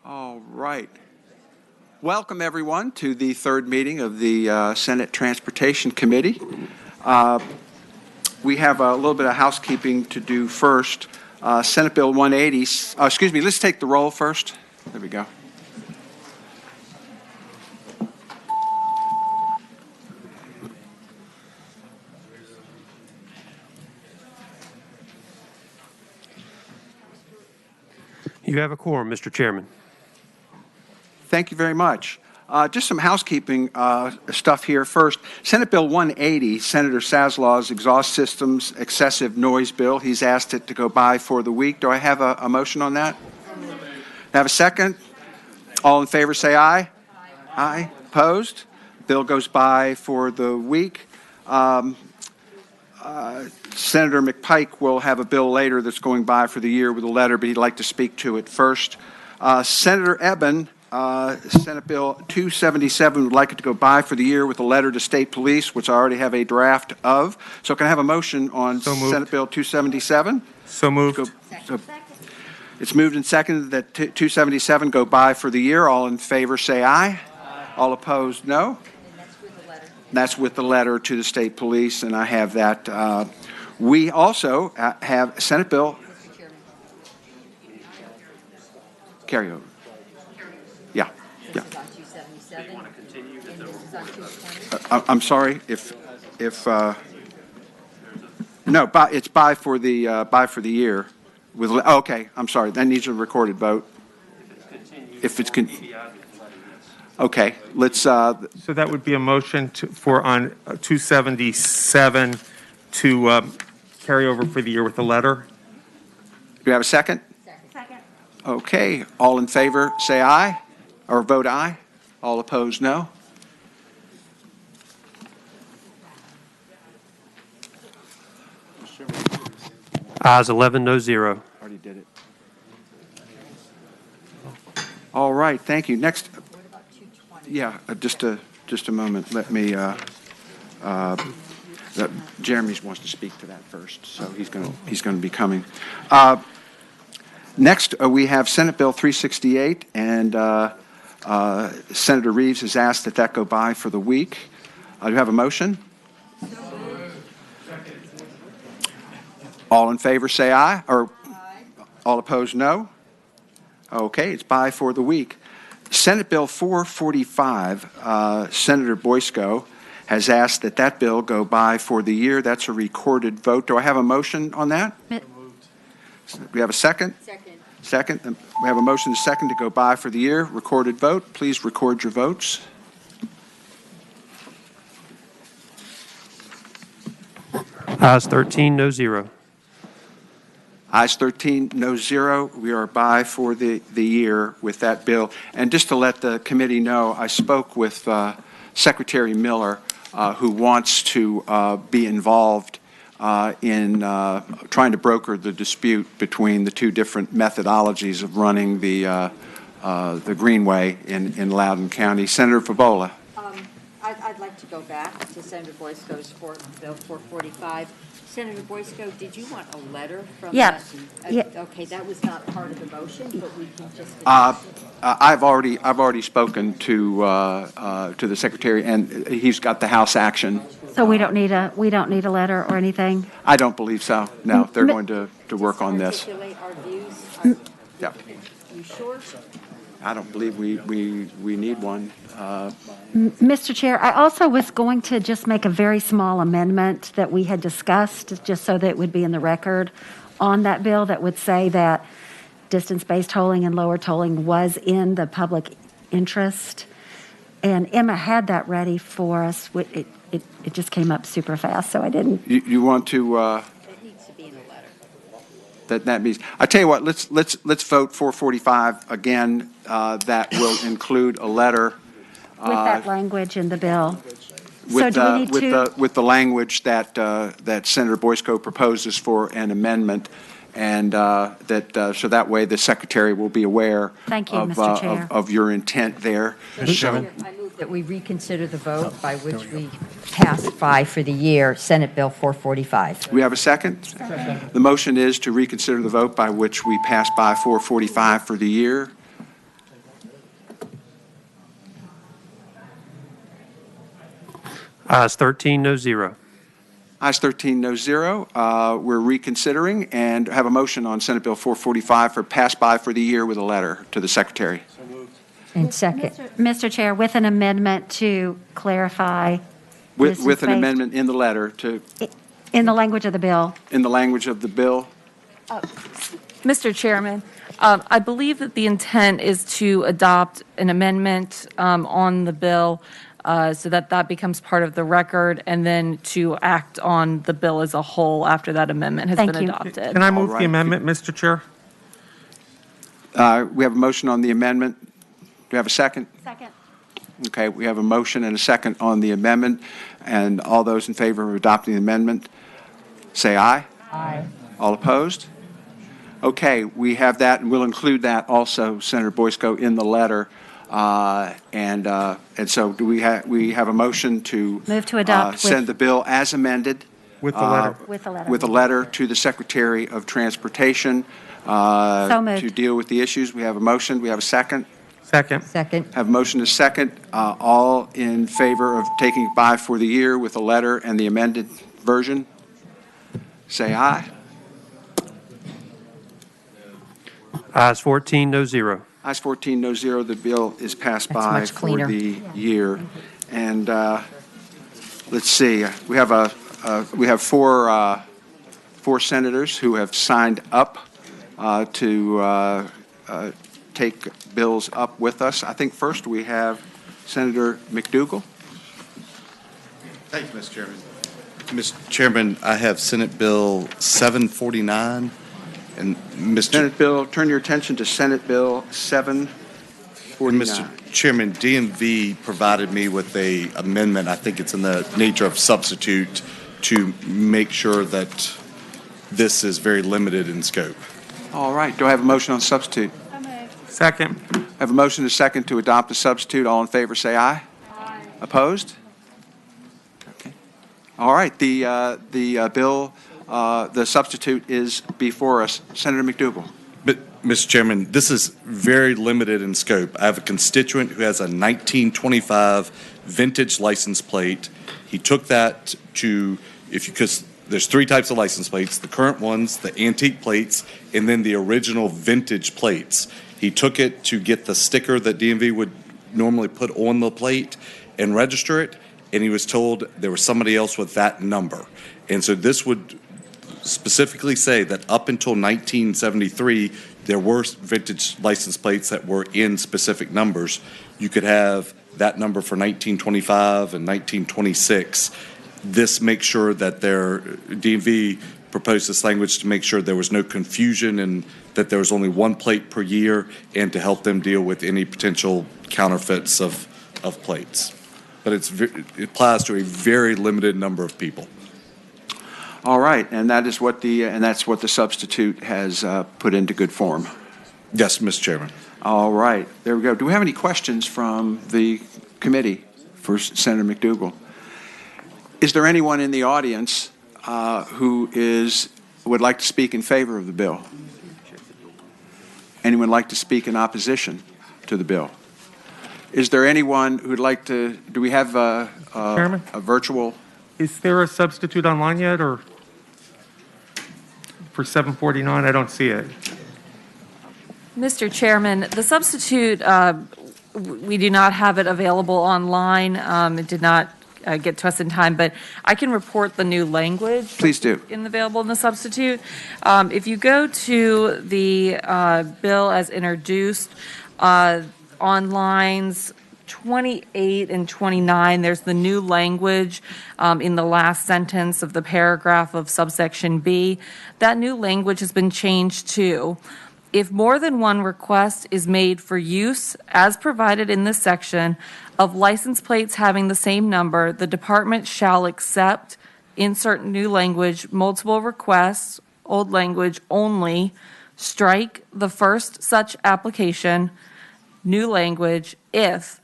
All right. Welcome, everyone, to the third meeting of the Senate Transportation Committee. We have a little bit of housekeeping to do first. Senate Bill 180, excuse me, let's take the roll first. There we go. You have a quorum, Mr. Chairman. Thank you very much. Just some housekeeping stuff here first. Senate Bill 180, Senator Saslaw's exhaust systems excessive noise bill. He's asked it to go by for the week. Do I have a motion on that? Have a second? All in favor say aye. Aye. Opposed? Bill goes by for the week. Senator McPike will have a bill later that's going by for the year with a letter, but he'd like to speak to it first. Senator Eben, Senate Bill 277 would like it to go by for the year with a letter to state police, which I already have a draft of. So can I have a motion on Senate Bill 277? So moved. It's moved and seconded that 277 go by for the year. All in favor say aye. All opposed, no. That's with the letter to the state police, and I have that. We also have Senate Bill carryover. Yeah. I'm sorry if no, it's by for the year. With okay, I'm sorry. That needs a recorded vote. If it's okay, let's. So that would be a motion for on 277 to carry over for the year with a letter. Do you have a second? Second. Okay. All in favor, say aye, or vote aye. All opposed, no. Ayes 11, no 0. Already did it. All right. Thank you. Next. Yeah, just a moment. Let me. Jeremy wants to speak to that first, so he's going to be coming. Next, we have Senate Bill 368, and Senator Reeves has asked that go by for the week. Do you have a motion? All in favor, say aye, or all opposed, no. Okay, it's by for the week. Senate Bill 445, Senator Boysko has asked that bill go by for the year. That's a recorded vote. Do I have a motion on that? Do we have a second? Second. We have a motion and a second to go by for the year. Recorded vote. Please record your votes. Ayes 13, no 0. Ayes 13, no 0. We are by for the year with that bill. And just to let the committee know, I spoke with Secretary Miller, who wants to be involved in trying to broker the dispute between the two different methodologies of running the Greenway in Loudoun County. Senator Favola. I'd like to go back to Senator Boysko's Bill 445. Senator Boysko, did you want a letter from Yeah. Okay, that was not part of the motion, but we can just. I've already spoken to the secretary, and he's got the House action. So we don't need a letter or anything? I don't believe so. No, they're going to work on this. Articulate our views. Yeah. You sure? I don't believe we need one. Mr. Chair, I also was going to just make a very small amendment that we had discussed, just so that it would be in the record on that bill, that would say that distance-based tolling and lower tolling was in the public interest. And Emma had that ready for us. It just came up super fast, so I didn't. You want to? It needs to be in a letter. That means. I tell you what. Let's vote 445 again. That will include a letter. With that language in the bill. With, so do we need with the language that Senator Boysko proposes for an amendment, and so that way the secretary will be aware. Thank you, Mr. Chair. Of your intent there. So, I move that we reconsider the vote by which we passed by for the year Senate Bill 445. We have a second? Second. The motion is to reconsider the vote by which we passed by 445 for the year. Ayes 13, no zero. Ayes 13, no zero. We're reconsidering and have a motion on Senate Bill 445 for pass by for the year with a letter to the Secretary. And second. Mr. Chair, with an amendment to clarify With an distance-based- amendment in the letter to, in the language of the bill. in the language of the bill. Mr. Chairman, I believe that the intent is to adopt an amendment on the bill so that that becomes part of the record, and then to act on the bill as a whole after that amendment has Thank been you. adopted. Can I move right. the amendment, Mr. Chair? We have a motion on the amendment. Do we have a second? Second. Okay, we have a motion and a second on the amendment, and all those in favor of adopting the amendment, say aye. Aye. All opposed? Okay, we have that, and we'll include that also, Senator Boysko, in the letter. And so do we have a motion to Move to adopt with- send the bill as amended With the letter. With the letter. with a letter to the Secretary of Transportation So moved. to deal with the issues. We have a motion. We have a second. Second. Second. Have a motion and a second. All in favor of taking it by for the year with a letter and the amended version? Say aye. Ayes 14, no zero. Ayes 14, no zero. The bill is passed That's by much for cleaner. the year. And let's see, we have four senators who have signed up to take bills up with us. I think first we have Senator McDougal. Thank you, Mr. Chairman. Mr. Chairman, I have Senate Bill 749, and Senate Bill, turn your attention to Senate Bill 749. Mr. Chairman, DMV provided me with a amendment, I think it's in the nature of substitute, to make sure that this is very limited in scope. All right, do I have a motion on substitute? Second. I have a motion and a second to adopt the substitute. All in favor, say aye. Aye. Opposed? Okay. All right, the bill, the substitute is before us. Senator McDougal. But, Mr. Chairman, this is very limited in scope. I have a constituent who has a 1925 vintage license plate. He took that to, because there's three types of license plates, the current ones, the antique plates, and then the original vintage plates. He took it to get the sticker that DMV would normally put on the plate and register it, and he was told there was somebody else with that number. And so this would specifically say that up until 1973, there were vintage license plates that were in specific numbers. You could have that number for 1925 and 1926. This makes sure that DMV proposed this language to make sure there was no confusion and that there was only one plate per year, and to help them deal with any potential counterfeits of plates. But it applies to a very limited number of people. All right, and that's what the substitute has put into good form. Yes, Mr. Chairman. All right, there we go. Do we have any questions from the committee for Senator McDougal? Is there anyone in the audience who would like to speak in favor of the bill? Anyone like to speak in opposition to the bill? Is there anyone who'd like to? Do we have Chairman? a virtual? Is there a substitute online yet, or for 749? I don't see it. Mr. Chairman, the substitute, we do not have it available online. It did not get to us in time, but I can report the new language. Please do. Available in the substitute. If you go to the bill as introduced, on lines 28 and 29, there's the new language in the last sentence of the paragraph of subsection B. That new language has been changed to, if more than one request is made for use as provided in this section of license plates having the same number, the department shall accept, insert new language, multiple requests, old language only, strike the first such application, new language, if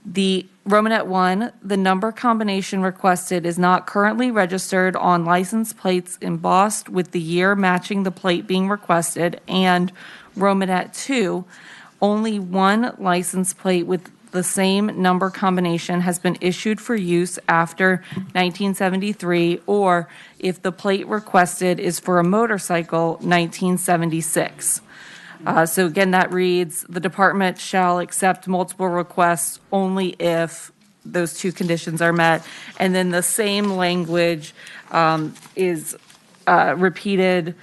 the Romanet 1, the number combination requested is not currently registered on license plates embossed with the year matching the plate being requested, and Romanet 2, only one license plate with the same number combination has been issued for use after 1973, or if the plate requested is for a motorcycle, 1976. So again, that reads, the department shall accept multiple requests only if those two conditions are met. And then the same language is repeated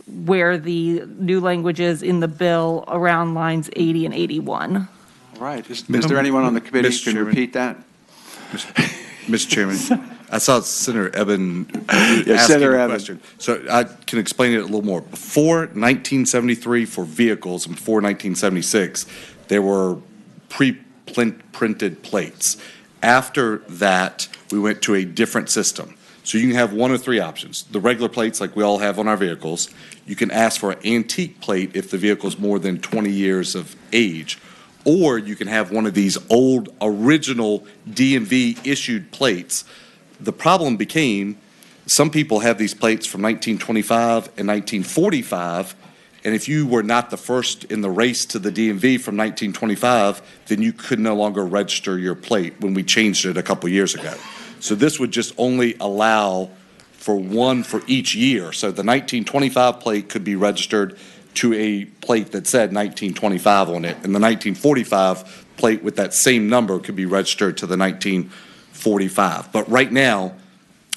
where the new language is in the bill around lines 80 and 81. All right. Is there anyone on the committee who Mr. can Chairman. repeat that? Mr. Chairman, I saw Senator Eben asking Senator a Eben. question. So I can explain it a little more. Before 1973 for vehicles and before 1976, there were pre-printed plates. After that, we went to a different system. So you can have one of three options. The regular plates like we all have on our vehicles. You can ask for an antique plate if the vehicle is more than 20 years of age. Or you can have one of these old original DMV issued plates. The problem became some people have these plates from 1925 and 1945, and if you were not the first in the race to the DMV from 1925, then you could no longer register your plate when we changed it a couple years ago. So this would just only allow for one for each year. So the 1925 plate could be registered to a plate that said 1925 on it, and the 1945 plate with that same number could be registered to the 1945. But right now,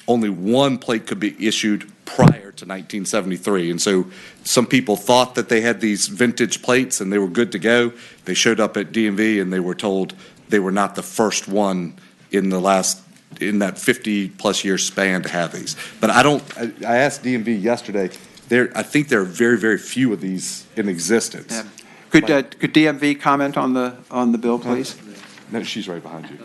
only one plate could be issued prior to 1973. And so some people thought that they had these vintage plates and they were good to go. They showed up at DMV and they were told they were not the first one in that 50-plus year span to have these. But I asked DMV yesterday, I think there are very, very few of these in existence. Yeah. Could DMV comment on the bill, please? No, she's right behind you.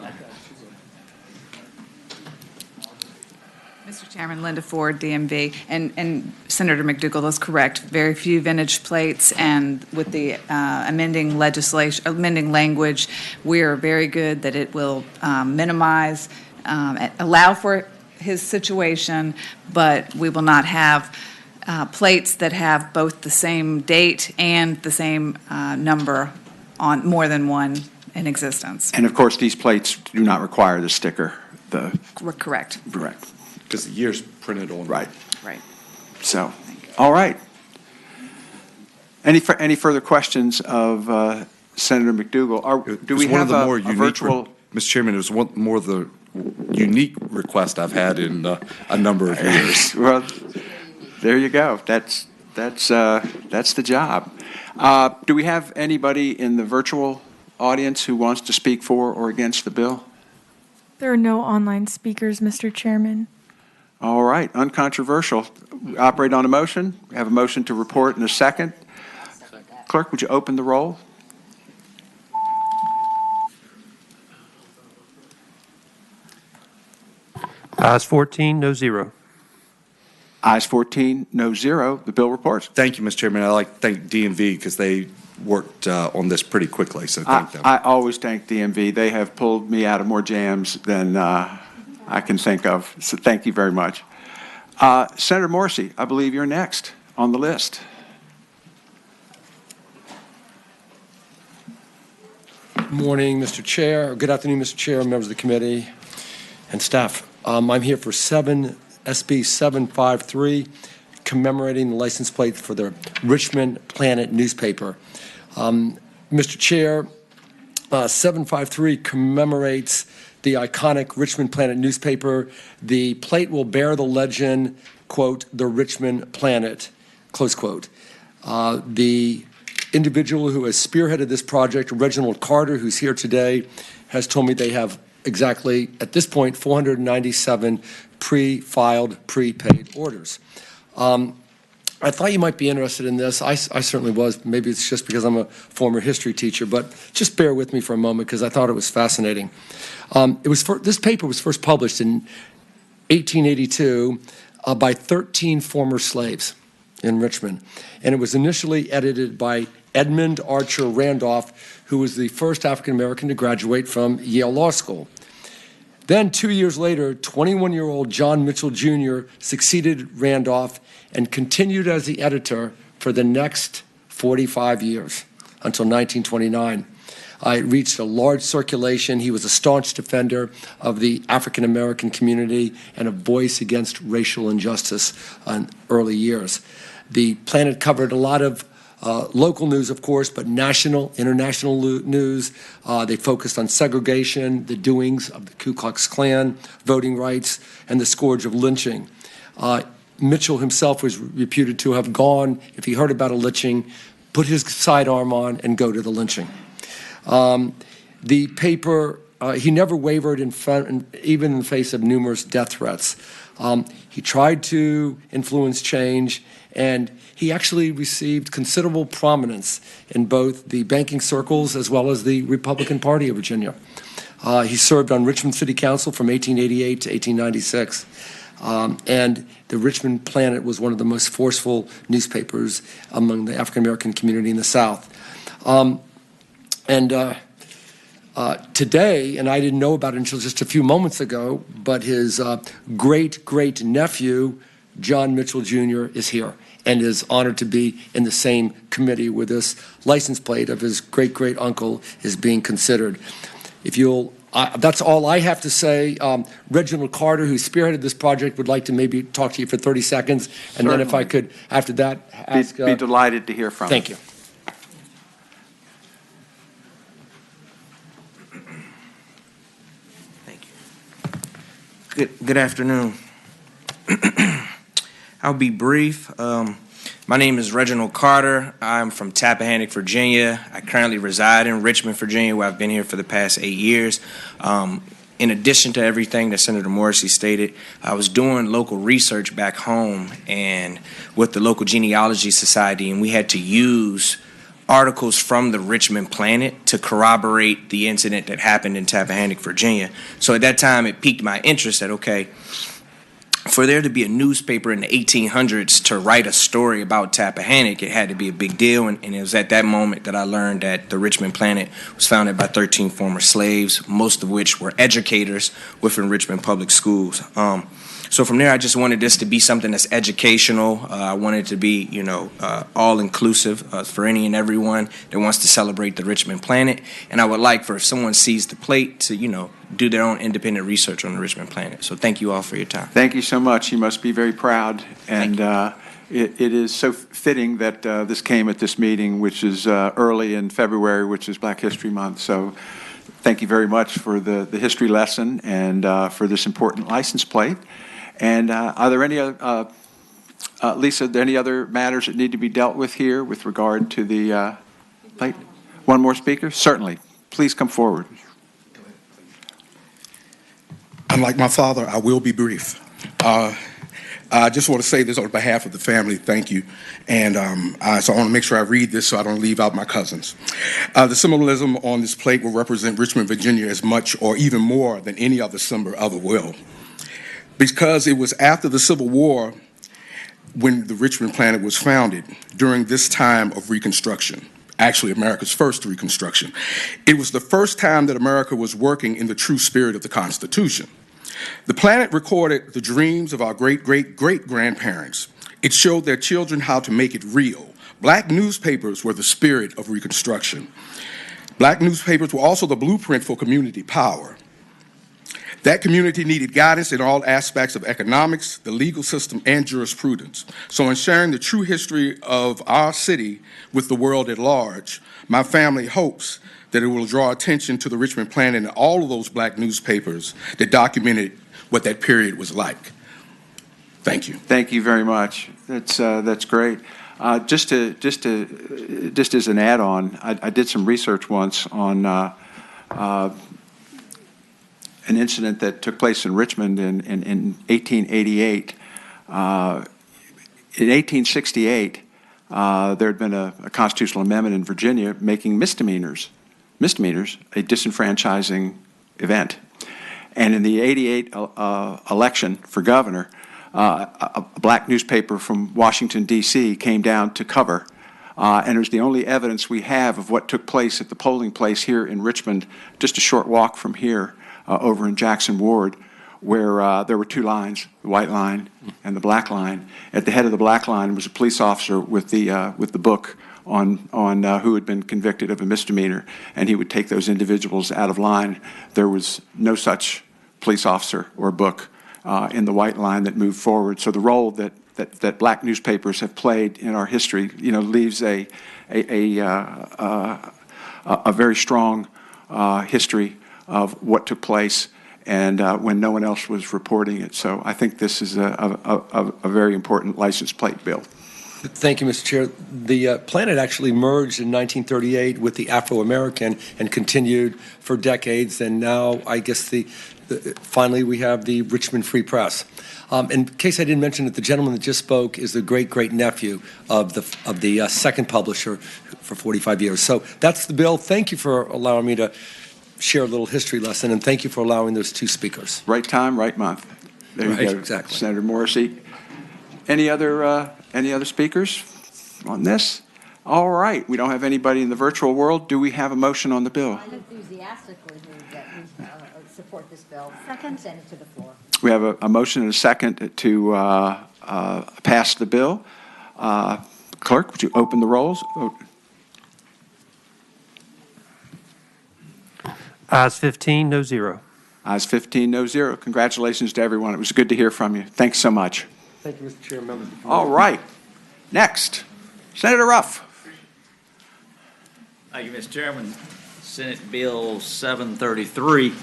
Mr. Chairman, Linda Ford, DMV, and Senator McDougall is correct. Very few vintage plates, and with the amending language, we are very good that it will minimize, allow for his situation, but we will not have plates that have both the same date and the same number on more than one in existence. And of course, these plates do not require the sticker. Correct. Correct. Because the year's printed on. Right. Right. So, all right. Any further questions of Senator McDougall? Do we have a virtual? Mr. Chairman, it was one more of the unique request I've had in a number of years. Well, there you go. That's the job. Do we have anybody in the virtual audience who wants to speak for or against the bill? There are no online speakers, Mr. Chairman. All right, uncontroversial. We operate on a motion. We have a motion to report in a second. Clerk, would you open the roll? Ayes 14, no zero. Ayes 14, no zero. The bill reports. Thank you, Mr. Chairman. I'd like to thank DMV because they worked on this pretty quickly, so thank them. I always thank DMV. They have pulled me out of more jams than I can think of, so thank you very much. Senator Morrissey, I believe you're next on the list. Good morning, Mr. Chair. Good afternoon, Mr. Chair, members of the committee, and staff. I'm here for SB 753, commemorating the license plate for the Richmond Planet newspaper. Mr. Chair, 753 commemorates the iconic Richmond Planet newspaper. The plate will bear the legend, quote, "The Richmond Planet," close quote. The individual who has spearheaded this project, Reginald Carter, who's here today, has told me they have exactly, at this point, 497 pre-filed, prepaid orders. I thought you might be interested in this. I certainly was. Maybe it's just because I'm a former history teacher, but just bear with me for a moment because I thought it was fascinating. This paper was first published in 1882 by 13 former slaves in Richmond, and it was initially edited by Edmund Archer Randolph, who was the first African-American to graduate from Yale Law School. Then 2 years later, 21-year-old John Mitchell Jr. succeeded Randolph and continued as the editor for the next 45 years. until 1929. It reached a large circulation. He was a staunch defender of the African American community and a voice against racial injustice in early years. The Planet covered a lot of local news, of course, but national, international news. They focused on segregation, the doings of the Ku Klux Klan, voting rights, and the scourge of lynching. Mitchell himself was reputed to have gone, if he heard about a lynching, put his sidearm on and go to the lynching. The paper, he never wavered even in the face of numerous death threats. He tried to influence change, and he actually received considerable prominence in both the banking circles as well as the Republican Party of Virginia. He served on Richmond City Council from 1888 to 1896. And the Richmond Planet was one of the most forceful newspapers among the African American community in the South. Today, and I didn't know about it until just a few moments ago, but his great nephew, John Mitchell Jr., is here and is honored to be in the same committee where this license plate of his great uncle is being considered. If you'll, that's all I have to say. Reginald Carter, who spearheaded this project, would like to maybe talk to you for 30 seconds, and then if I could, after that, ask. Be delighted to hear from you. Thank you. Good afternoon. I'll be brief. My name is Reginald Carter. I'm from Tappahannock, Virginia. I currently reside in Richmond, Virginia, where I've been here for the past 8 years. In addition to everything that Senator Morrissey stated, I was doing local research back home and with the local genealogy society, and we had to use articles from the Richmond Planet to corroborate the incident that happened in Tappahannock, Virginia. So at that time, it piqued my interest that, okay, for there to be a newspaper in the 1800s to write a story about Tappahannock, it had to be a big deal. And it was at that moment that I learned that the Richmond Planet was founded by 13 former slaves, most of which were educators within Richmond public schools. So from there, I just wanted this to be something that's educational. I wanted it to be, all-inclusive for any and everyone that wants to celebrate the Richmond Planet. And I would like for if someone sees the plate to, do their own independent research on the Richmond Planet. So thank you all for your time. Thank you so much. You must be very proud. And it is so fitting that this came at this meeting, which is early in February, which is Black History Month. So thank you very much for the history lesson and for this important license plate. And are there any, Lisa, are there any other matters that need to be dealt with here with regard to the plate? One more speaker? Certainly. Please come forward. Unlike my father, I will be brief. I just want to say this on behalf of the family. Thank you. And so I want to make sure I read this so I don't leave out my cousins. The symbolism on this plate will represent Richmond, Virginia as much or even more than any other symbol ever will. Because it was after the Civil War when the Richmond Planet was founded, during this time of Reconstruction, actually America's first Reconstruction. It was the first time that America was working in the true spirit of the Constitution. The Planet recorded the dreams of our great-great-great-grandparents. It showed their children how to make it real. Black newspapers were the spirit of Reconstruction. Black newspapers were also the blueprint for community power. That community needed guidance in all aspects of economics, the legal system, and jurisprudence. So in sharing the true history of our city with the world at large, my family hopes that it will draw attention to the Richmond Planet and all of those black newspapers that documented what that period was like. Thank you. Thank you very much. That's great. Just as an add-on, I did some research once on an incident that took place in Richmond in 1888. In 1868, there had been a constitutional amendment in Virginia making misdemeanors a disenfranchising event. And in the 88 election for governor, a black newspaper from Washington, D.C. came down to cover. And it was the only evidence we have of what took place at the polling place here in Richmond, just a short walk from here, over in Jackson Ward, where there were two lines, the white line and the black line. At the head of the black line was a police officer with the book on who had been convicted of a misdemeanor, and he would take those individuals out of line. There was no such police officer or book in the white line that moved forward. So the role that black newspapers have played in our history, leaves a very strong history of what took place and when no one else was reporting it. So I think this is a very important license plate bill. Thank you, Mr. Chair. The planet actually merged in 1938 with the Afro-American and continued for decades, and now I guess finally we have the Richmond Free Press. In case I didn't mention it, the gentleman that just spoke is the great-great-nephew of the second publisher for 45 years. So that's the bill. Thank you for allowing me to share a little history lesson, and thank you for allowing those two speakers. Right time, right month. There you go, exactly. Senator Morrissey. Any other speakers on this? All right, we don't have anybody in the virtual world. Do we have a motion on the bill? I enthusiastically move that we support this bill. Second. Send it to the floor. We have a motion and a second to pass the bill. Clerk, would you open the rolls? Ayes 15, no zero. Ayes 15, no zero. Congratulations to everyone. It was good to hear from you. Thanks so much. Thank you, Mr. Chair. Members of the committee. All right. Next, Senator Ruff. Thank you, Mr. Chairman. Senate Bill 733.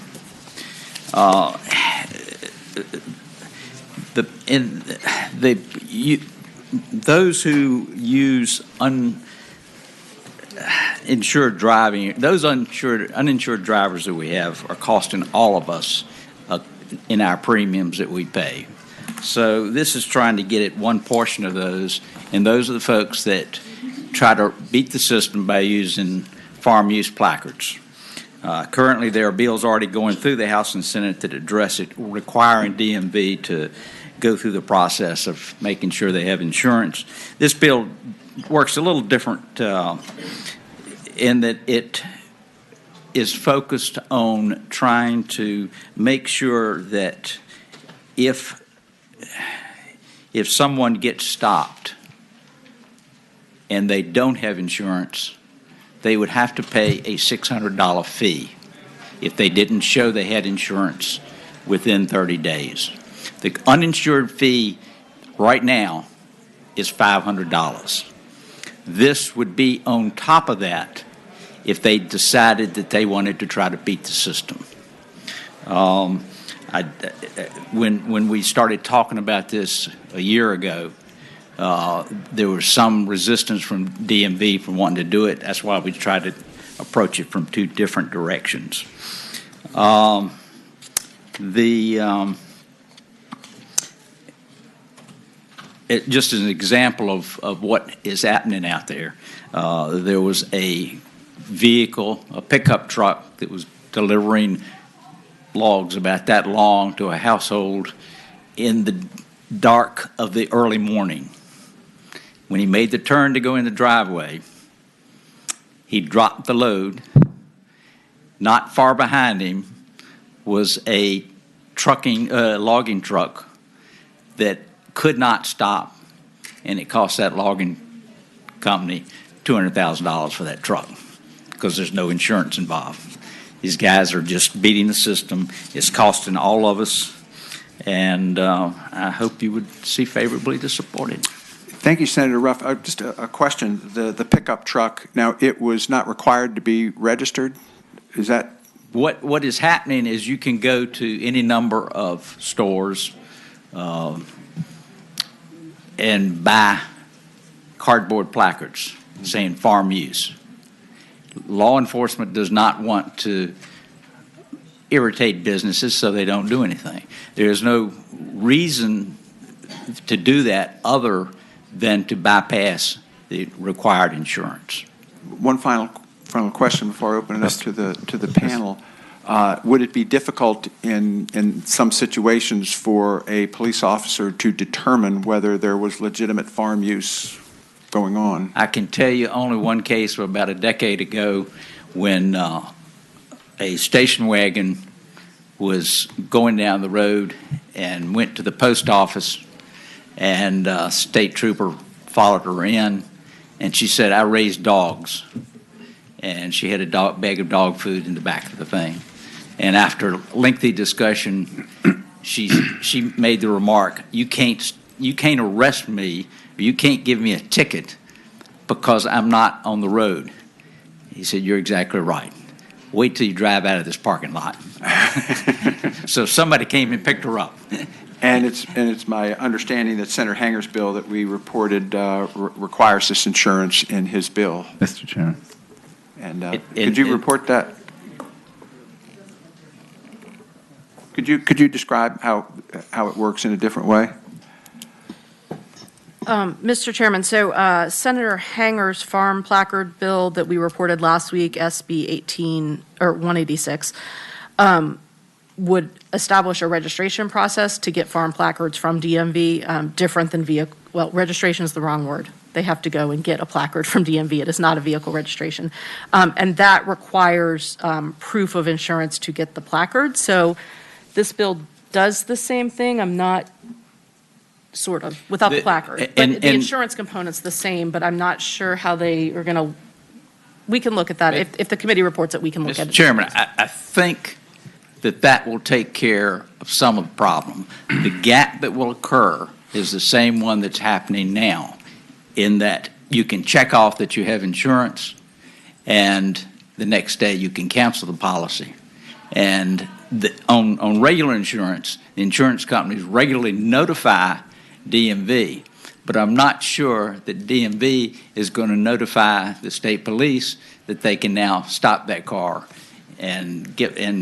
Those who use uninsured driving, those uninsured drivers that we have are costing all of us in our premiums that we pay. So this is trying to get at one portion of those, and those are the folks that try to beat the system by using farm use placards. Currently, there are bills already going through the House and Senate that address it, requiring DMV to go through the process of making sure they have insurance. This bill works a little different in that it is focused on trying to make sure that if someone gets stopped and they don't have insurance, they would have to pay a $600 fee if they didn't show they had insurance within 30 days. The uninsured fee right now is $500. This would be on top of that if they decided that they wanted to try to beat the system. When we started talking about this a year ago, there was some resistance from DMV from wanting to do it. That's why we tried to approach it from two different directions. Just as an example of what is happening out there, there was a vehicle, a pickup truck that was delivering logs about that long to a household in the dark of the early morning. When he made the turn to go in the driveway, he dropped the load. Not far behind him was a logging truck that could not stop, and it cost that logging company $200,000 for that truck because there's no insurance involved. These guys are just beating the system. It's costing all of us, and I hope you would see favorably to support it. Thank you, Senator Ruff. Just a question. The pickup truck, now it was not required to be registered? Is that? What is happening is you can go to any number of stores and buy cardboard placards saying farm use. Law enforcement does not want to irritate businesses, so they don't do anything. There is no reason to do that other than to bypass the required insurance. One final question before I open it up to the panel. Would it be difficult in some situations for a police officer to determine whether there was legitimate farm use going on? I can tell you only one case about a decade ago when a station wagon was going down the road and went to the post office, and a state trooper followed her in And she said, I raised dogs. And she had a bag of dog food in the back of the thing. And after lengthy discussion, she made the remark, you can't arrest me, or you can't give me a ticket because I'm not on the road. He said, you're exactly right. Wait till you drive out of this parking lot. So somebody came and picked her up. And it's my understanding that Senator Hanger's bill that we reported requires this insurance in his bill. Mr. Chairman. And could you report that? Could you describe how it works in a different way? Mr. Chairman, so Senator Hanger's farm placard bill that we reported last week, SB 18 or 186, would establish a registration process to get farm placards from DMV, different than vehicle. Well, registration is the wrong word. They have to go and get a placard from DMV. It is not a vehicle registration, and that requires proof of insurance to get the placard. So this bill does the same thing. I'm not. Sort of, without the placard. But the insurance component's the same, but I'm not sure how they are going to, we can look at that. If the committee reports it, we can look at it. Mr. Chairman, I think that will take care of some of the problem. The gap that will occur is the same one that's happening now, in that you can check off that you have insurance, and the next day you can cancel the policy. And on regular insurance, the insurance companies regularly notify DMV, but I'm not sure that DMV is going to notify the state police that they can now stop that car and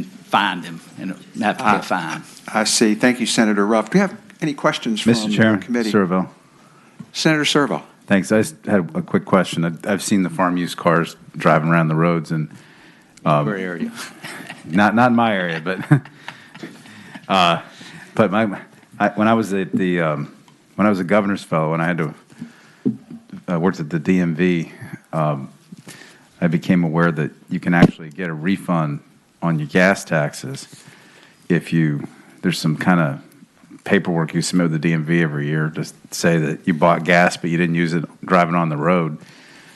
fine them and have to pay a fine. I see. Thank you, Senator Ruff. Do you have any questions from Mr. Chairman, the committee? Servo. Senator Servo. Thanks. I just had a quick question. I've seen the farm use cars driving around the roads, and Where area? not in my area, but when I was when I was a governor's fellow and I had to worked at the DMV, I became aware that you can actually get a refund on your gas taxes if there's some kind of paperwork you submit with the DMV every year to say that you bought gas but you didn't use it driving on the road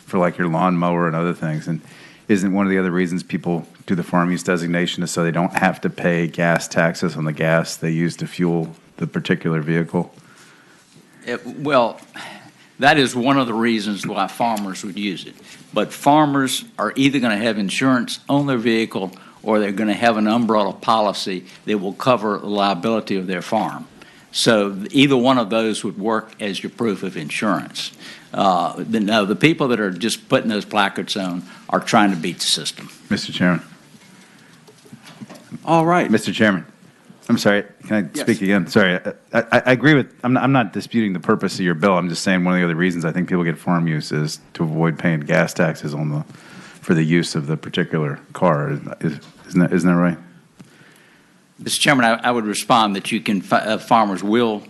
for like your lawnmower and other things. And isn't one of the other reasons people do the farm use designation is so they don't have to pay gas taxes on the gas they use to fuel the particular vehicle? Well, that is one of the reasons why farmers would use it. But farmers are either going to have insurance on their vehicle or they're going to have an umbrella policy that will cover the liability of their farm. So either one of those would work as your proof of insurance. No, the people that are just putting those placards on are trying to beat the system. Mr. Chairman. All right. Mr. Chairman. I'm sorry, can I speak again? Sorry, I agree with, I'm not disputing the purpose of your bill. I'm just saying one of the other reasons I think people get farm use is to avoid paying gas taxes for the use of the particular car. Isn't that right? Mr. Chairman, I would respond that you can, farmers will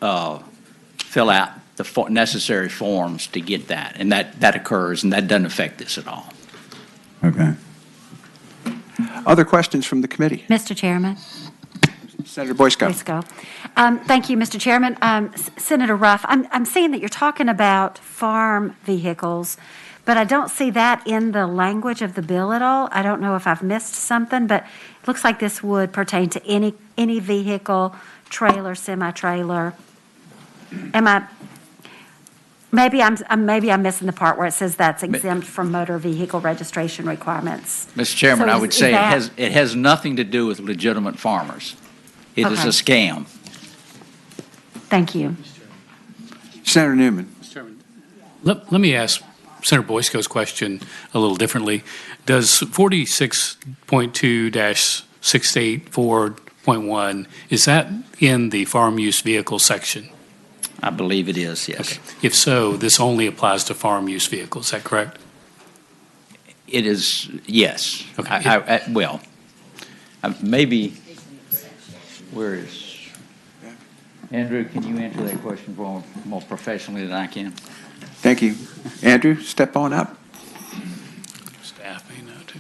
fill out the necessary forms to get that, and that occurs, and that doesn't affect this at all. Okay. Other questions from the committee? Mr. Chairman. Senator Boysko. Thank you, Mr. Chairman. Senator Ruff, I'm seeing that you're talking about farm vehicles, but I don't see that in the language of the bill at all. I don't know if I've missed something, but it looks like this would pertain to any vehicle, trailer, semi-trailer. Maybe I'm missing the part where it says that's exempt from motor vehicle registration requirements. Mr. Chairman, So I would say it has nothing to do with legitimate farmers. It is a scam. Thank you. Senator Newman. Let me ask Senator Boysko's question a little differently. Does 46.2-684.1, is that in the farm use vehicle section? I believe it is, yes. Okay. If so, this only applies to farm use vehicles, is that correct? It is, yes. Okay. Maybe, where is, Andrew, can you answer that question for more professionally than I can? Thank you. Andrew, step on up. Staff may know too.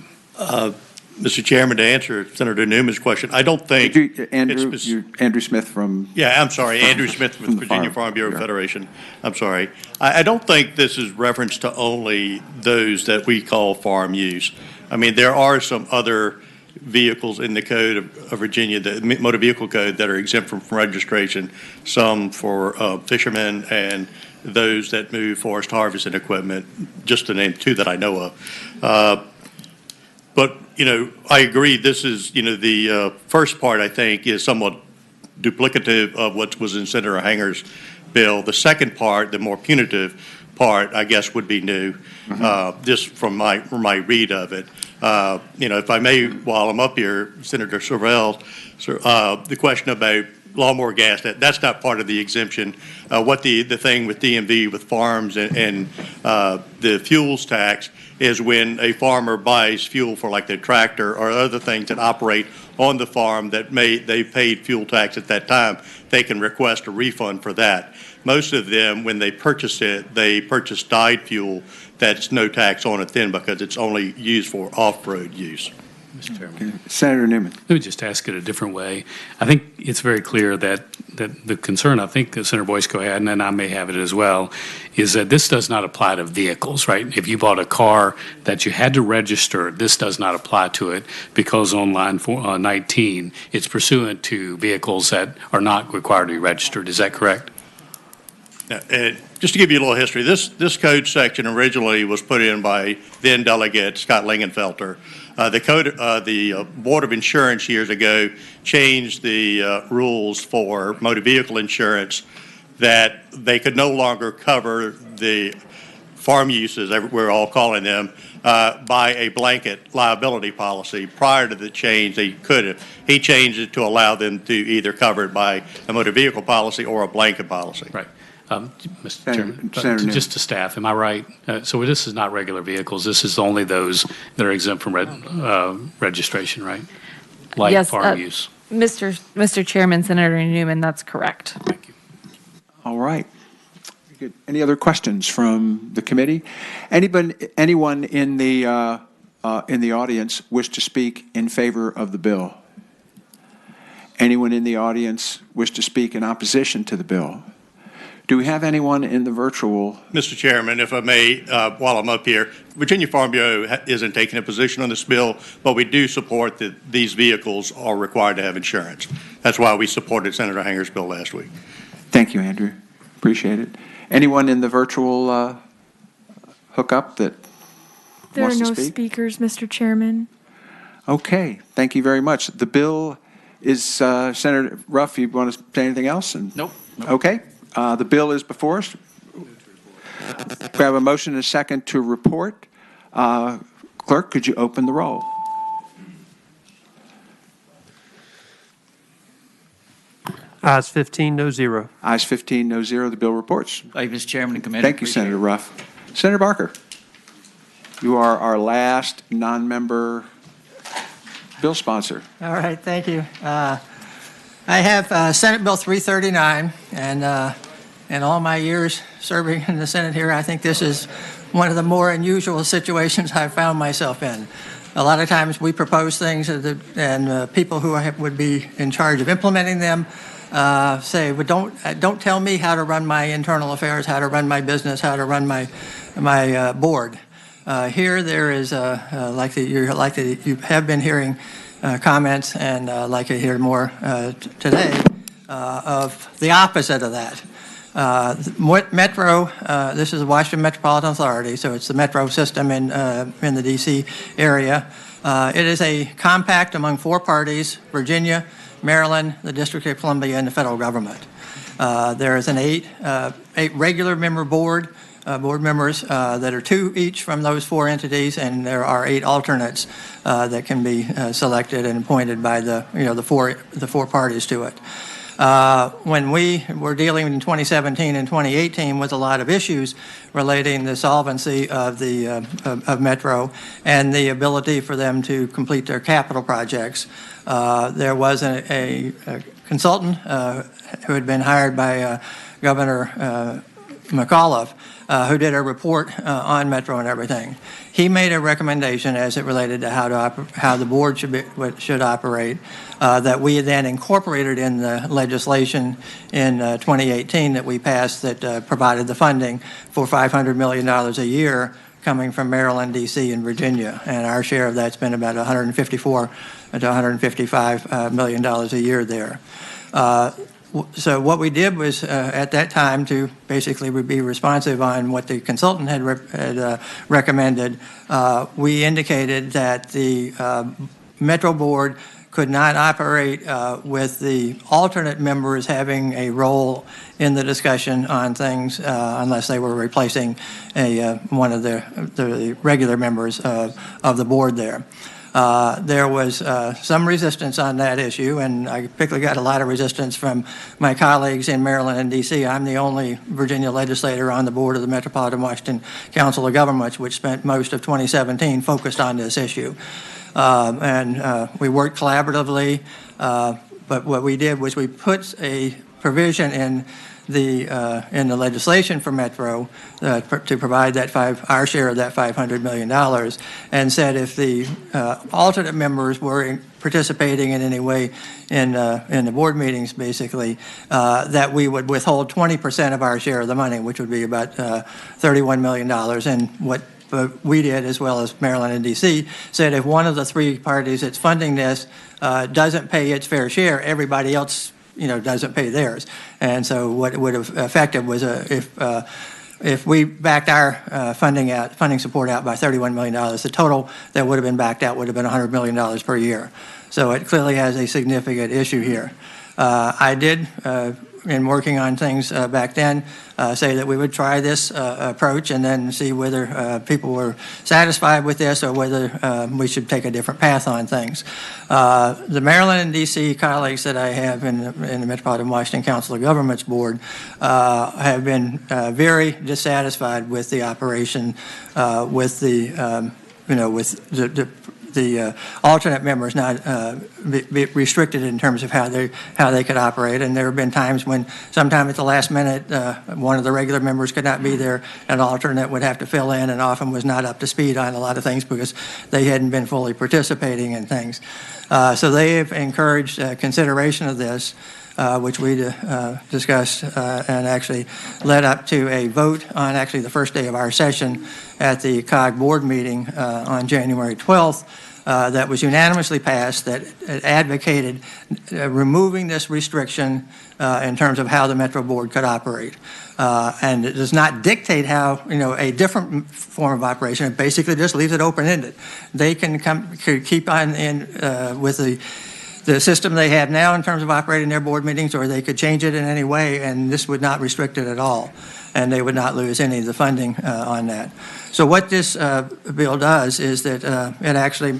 Mr. Chairman, to answer Senator Newman's question, I don't think. Andrew Smith from. Yeah, I'm sorry, Andrew Smith with Virginia Farm Bureau Federation. I'm sorry. I don't think this is reference to only those that we call farm use. I mean, there are some other vehicles in the code of Virginia, the motor vehicle code, that are exempt from registration, some for fishermen and those that move forest harvesting equipment, just to name two that I know of. But, I agree, this is, the first part, I think, is somewhat duplicative of what was in Senator Hanger's bill. The second part, the more punitive part, I guess, would be new, just from my read of it. If I may, while I'm up here, Senator Sorrell, the question about lawnmower gas, that's not part of the exemption. What the thing with DMV, with farms and the fuels tax is when a farmer buys fuel for like their tractor or other things that operate on the farm that they paid fuel tax at that time, they can request a refund for that. Most of them, when they purchase it, they purchase dyed fuel that's no tax on it then because it's only used for off-road use. Mr. Chairman. Senator Newman. Let me just ask it a different way. I think it's very clear that the concern I think that Senator Boysko had, and I may have it as well, is that this does not apply to vehicles, right? If you bought a car that you had to register, this does not apply to it because on line 19, it's pursuant to vehicles that are not required to be registered. Is that correct? Just to give you a little history, this code section originally was put in by then Delegate Scott Lingenfelter. The Board of Insurance years ago changed the rules for motor vehicle insurance that they could no longer cover the farm uses, we're all calling them, by a blanket liability policy. Prior to the change, they could have. He changed it to allow them to either cover it by a motor vehicle policy or a blanket policy. Right. Mr. Chairman, just to staff, am I right? So this is not regular vehicles. This is only those that are exempt from registration, right? Like Yes, farm use. Mr. Chairman, Senator Newman, that's correct. Thank you. All right. Good. Any other questions from the committee? Anyone in the audience wish to speak in favor of the bill? Anyone in the audience wish to speak in opposition to the bill? Do we have anyone in the virtual? Mr. Chairman, if I may, while I'm up here, Virginia Farm Bureau isn't taking a position on this bill, but we do support that these vehicles are required to have insurance. That's why we supported Senator Hanger's bill last week. Thank you, Andrew. Appreciate it. Anyone in the virtual hookup that There are wants no to speak? speakers, Mr. Chairman. Okay, thank you very much. The bill is, Senator Ruff, you want to say anything else? Nope. Okay. The bill is before us. We have a motion and a second to report. Clerk, could you open the roll? Ayes 15, no zero. Ayes 15, no zero. The bill reports. Thank you, Mr. Chairman and Committee. Thank you, Senator Ruff. Senator Barker, you are our last non-member bill sponsor. All right, thank you. I have Senate Bill 339, and in all my years serving in the Senate here, I think this is one of the more unusual situations I've found myself in. A lot of times we propose things and people who would be in charge of implementing them say, well, don't tell me how to run my internal affairs, how to run my business, how to run my board. Here there is, you have been hearing comments, and like to hear more today of the opposite of that. Metro, this is the Washington Metropolitan Authority, so it's the metro system in the D.C. area. It is a compact among four parties: Virginia, Maryland, the District of Columbia, and the federal government. There is an eight regular member board members that are two each from those four entities, and there are 8 alternates that can be selected and appointed by the four parties to it. When we were dealing in 2017 and 2018 with a lot of issues relating the solvency of Metro and the ability for them to complete their capital projects, there was a consultant who had been hired by Governor McAuliffe who did a report on Metro and everything. He made a recommendation as it related to how the board should operate, that we then incorporated in the legislation in 2018 that we passed that provided the funding for $500 million a year coming from Maryland, D.C., and Virginia. And our share of that's been about $154 to $155 million a year there. So what we did was, at that time, to basically be responsive on what the consultant had recommended, we indicated that the Metro Board could not operate with the alternate members having a role in the discussion on things unless they were replacing one of the regular members of the board there. There was some resistance on that issue, and I particularly got a lot of resistance from my colleagues in Maryland and D.C. I'm the only Virginia legislator on the board of the Metropolitan Washington Council of Governments, which spent most of 2017 focused on this issue. And we worked collaboratively, but what we did was we put a provision in the legislation for Metro to provide our share of that $500 million, and said if the alternate members were participating in any way in the board meetings, basically, that we would withhold 20% of our share of the money, which would be about $31 million. And what we did, as well as Maryland and D.C., said if one of the three parties that's funding this doesn't pay its fair share, everybody else doesn't pay theirs. And so what it would have affected was if we backed our funding support out by $31 million, the total that would have been backed out would have been $100 million per year. So it clearly has a significant issue here. I did, in working on things back then, say that we would try this approach and then see whether people were satisfied with this or whether we should take a different path on things. The Maryland and D.C. colleagues that I have in the Metropolitan Washington Council of Governments Board have been very dissatisfied with the operation, with the alternate members not be restricted in terms of how they could operate. And there have been times when sometime at the last minute one of the regular members could not be there, an alternate would have to fill in, and often was not up to speed on a lot of things because they hadn't been fully participating in things. So they have encouraged consideration of this, which we discussed and actually led up to a vote on actually the first day of our session at the COG board meeting on January 12th. That was unanimously passed, that advocated removing this restriction in terms of how the Metro Board could operate. And it does not dictate how, a different form of operation. It basically just leaves it open-ended. They can keep on in with the system they have now in terms of operating their board meetings, or they could change it in any way, and this would not restrict it at all. And they would not lose any of the funding on that. So what this bill does is that it actually,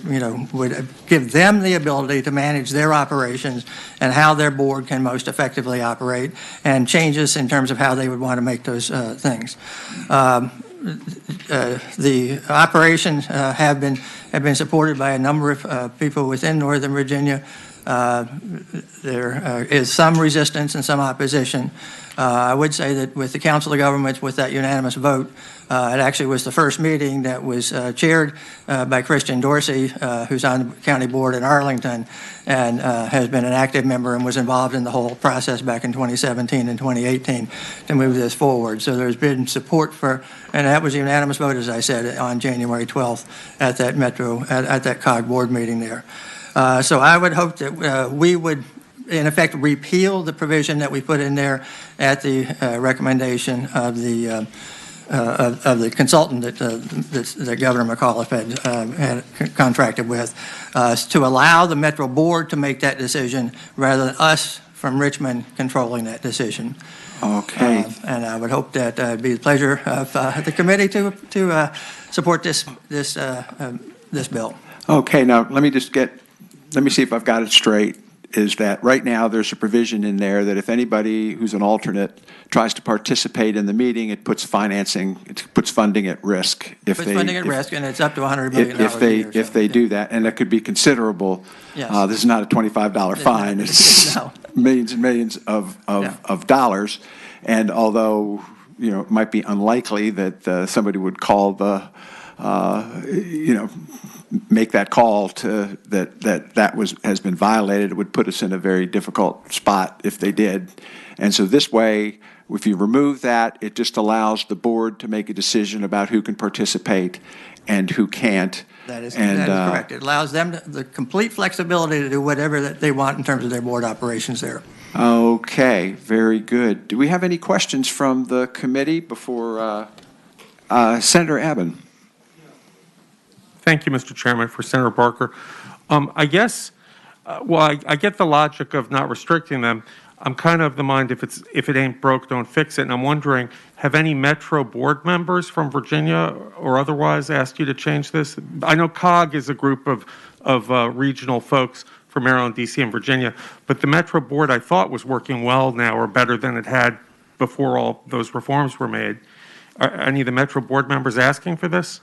would give them the ability to manage their operations and how their board can most effectively operate, and changes in terms of how they would want to make those things. The operations have been supported by a number of people within Northern Virginia. There is some resistance and some opposition. I would say that with the Council of Governments, with that unanimous vote, it actually was the first meeting that was chaired by Christian Dorsey, who's on the county board in Arlington, and has been an active member and was involved in the whole process back in 2017 and 2018 to move this forward. So there's been support for, and that was a unanimous vote, as I said, on January 12th at that at that COG board meeting there. So I would hope that we would, in effect, repeal the provision that we put in there at the recommendation of the consultant that Governor McAuliffe had contracted with, to allow the Metro Board to make that decision rather than us from Richmond controlling that decision. Okay. And I would hope that it'd be the pleasure of the committee to support this bill. Okay, now let me see if I've got it straight. Is that right now there's a provision in there that if anybody who's an alternate tries to participate in the meeting, it puts funding at risk. It puts funding at risk, and it's up to $100 million if they do that, and that could be considerable. Yes. This is not a $25 fine. It's No. millions and millions of dollars. And although it might be unlikely that somebody would call make that call to that has been violated. It would put us in a very difficult spot if they did. And so this way, if you remove that, it just allows the board to make a decision about who can participate and who can't. That is correct. It allows them the complete flexibility to do whatever that they want in terms of their board operations there. Okay, very good. Do we have any questions from the committee before Senator Abbott? Thank you, Mr. Chairman. For Senator Barker, I guess, I get the logic of not restricting them. I'm kind of the mind, if it ain't broke, don't fix it. And I'm wondering, have any Metro board members from Virginia or otherwise asked you to change this? I know COG is a group of regional folks for Maryland, D.C., and Virginia, but the Metro board I thought was working well now, or better than it had before all those reforms were made. Are any of the Metro board members asking for this?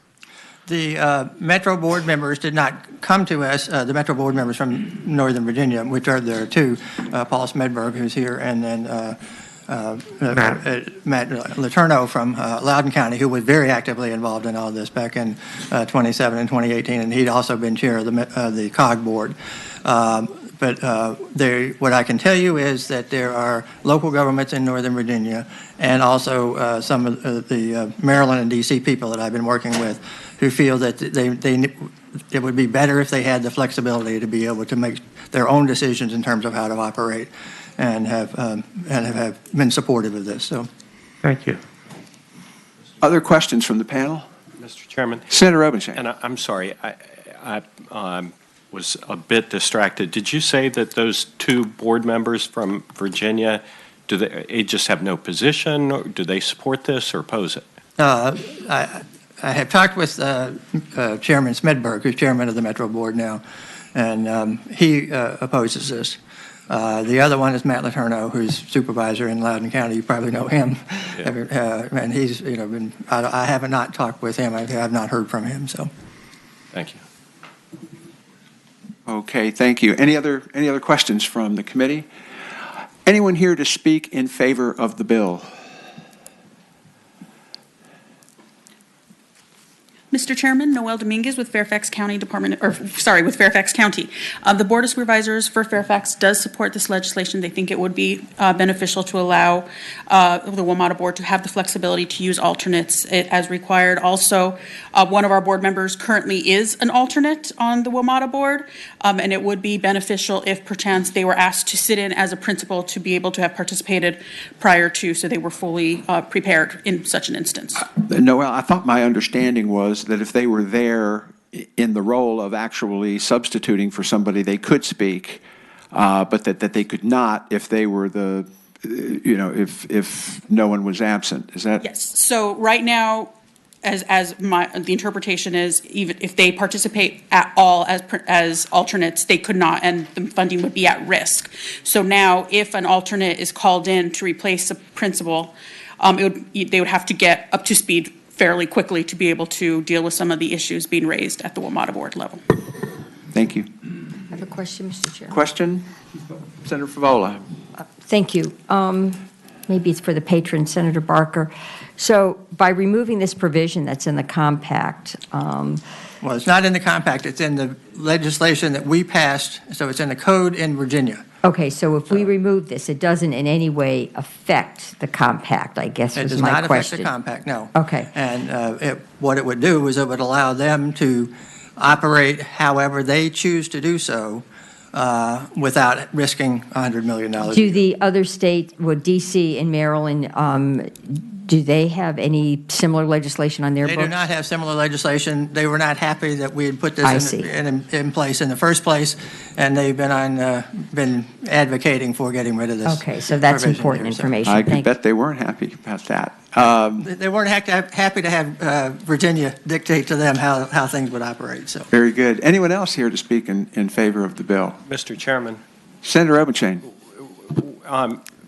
The Metro board members did not come to us, the Metro board members from Northern Virginia, which are there too, Paul Smedberg, who's here, and then Matt Letourneau from Loudoun County, who was very actively involved in all this back in 2017 and 2018, and he'd also been chair of the COG board. But what I can tell you is that there are local governments in Northern Virginia and also some of the Maryland and D.C. people that I've been working with who feel that it would be better if they had the flexibility to be able to make their own decisions in terms of how to operate and have been supportive of this. So, thank you. Other questions from the panel? Mr. Chairman. Senator Robinson. And I'm sorry, I was a bit distracted. Did you say that those two board members from Virginia, do they just have no position, or do they support this or oppose it? I have talked with Chairman Smedberg, who's chairman of the Metro Board now, and he opposes this. The other one is Matt Letourneau, who's supervisor in Loudoun County. You probably know him. Yeah. And he's, been, I have not talked with him. I have not heard from him, so. Thank you. Okay, thank you. Any other questions from the committee? Anyone here to speak in favor of the bill? Mr. Chairman, Noel Dominguez with Fairfax County with Fairfax County. The Board of Supervisors for Fairfax does support this legislation. They think it would be beneficial to allow the WMATA Board to have the flexibility to use alternates as required. Also, one of our board members currently is an alternate on the WMATA Board, and it would be beneficial if perchance they were asked to sit in as a principal to be able to have participated prior to, so they were fully prepared in such an instance. Noel, I thought my understanding was that if they were there in the role of actually substituting for somebody, they could speak, but that they could not if they were the, if no one was absent. Is that? Yes. So right now, the interpretation is, even if they participate at all as alternates, they could not, and the funding would be at risk. So now, if an alternate is called in to replace a principal, they would have to get up to speed fairly quickly to be able to deal with some of the issues being raised at the WMATA Board level. Thank you. I have a question, Mr. Chair. Question? Senator Favola. Thank you. Maybe it's for the patron, Senator Barker. So by removing this provision that's in the compact, well, it's not in the compact. It's in the legislation that we passed, so it's in the code in Virginia. Okay, so if we remove this, it doesn't in any way affect the compact, I guess was my question. It does not affect the compact, no. Okay. And what it would do is it would allow them to operate however they choose to do so without risking $100 million. Do the other states, D.C. and Maryland, do they have any similar legislation on their books? They do not have similar legislation. They were not happy that we had put this in place in the first place, and they've been advocating for getting rid of this. Okay, so that's important information. I can bet they weren't happy about that. They weren't happy to have Virginia dictate to them how things would operate. So very good. Anyone else here to speak in favor of the bill? Mr. Chairman. Senator Obenchain.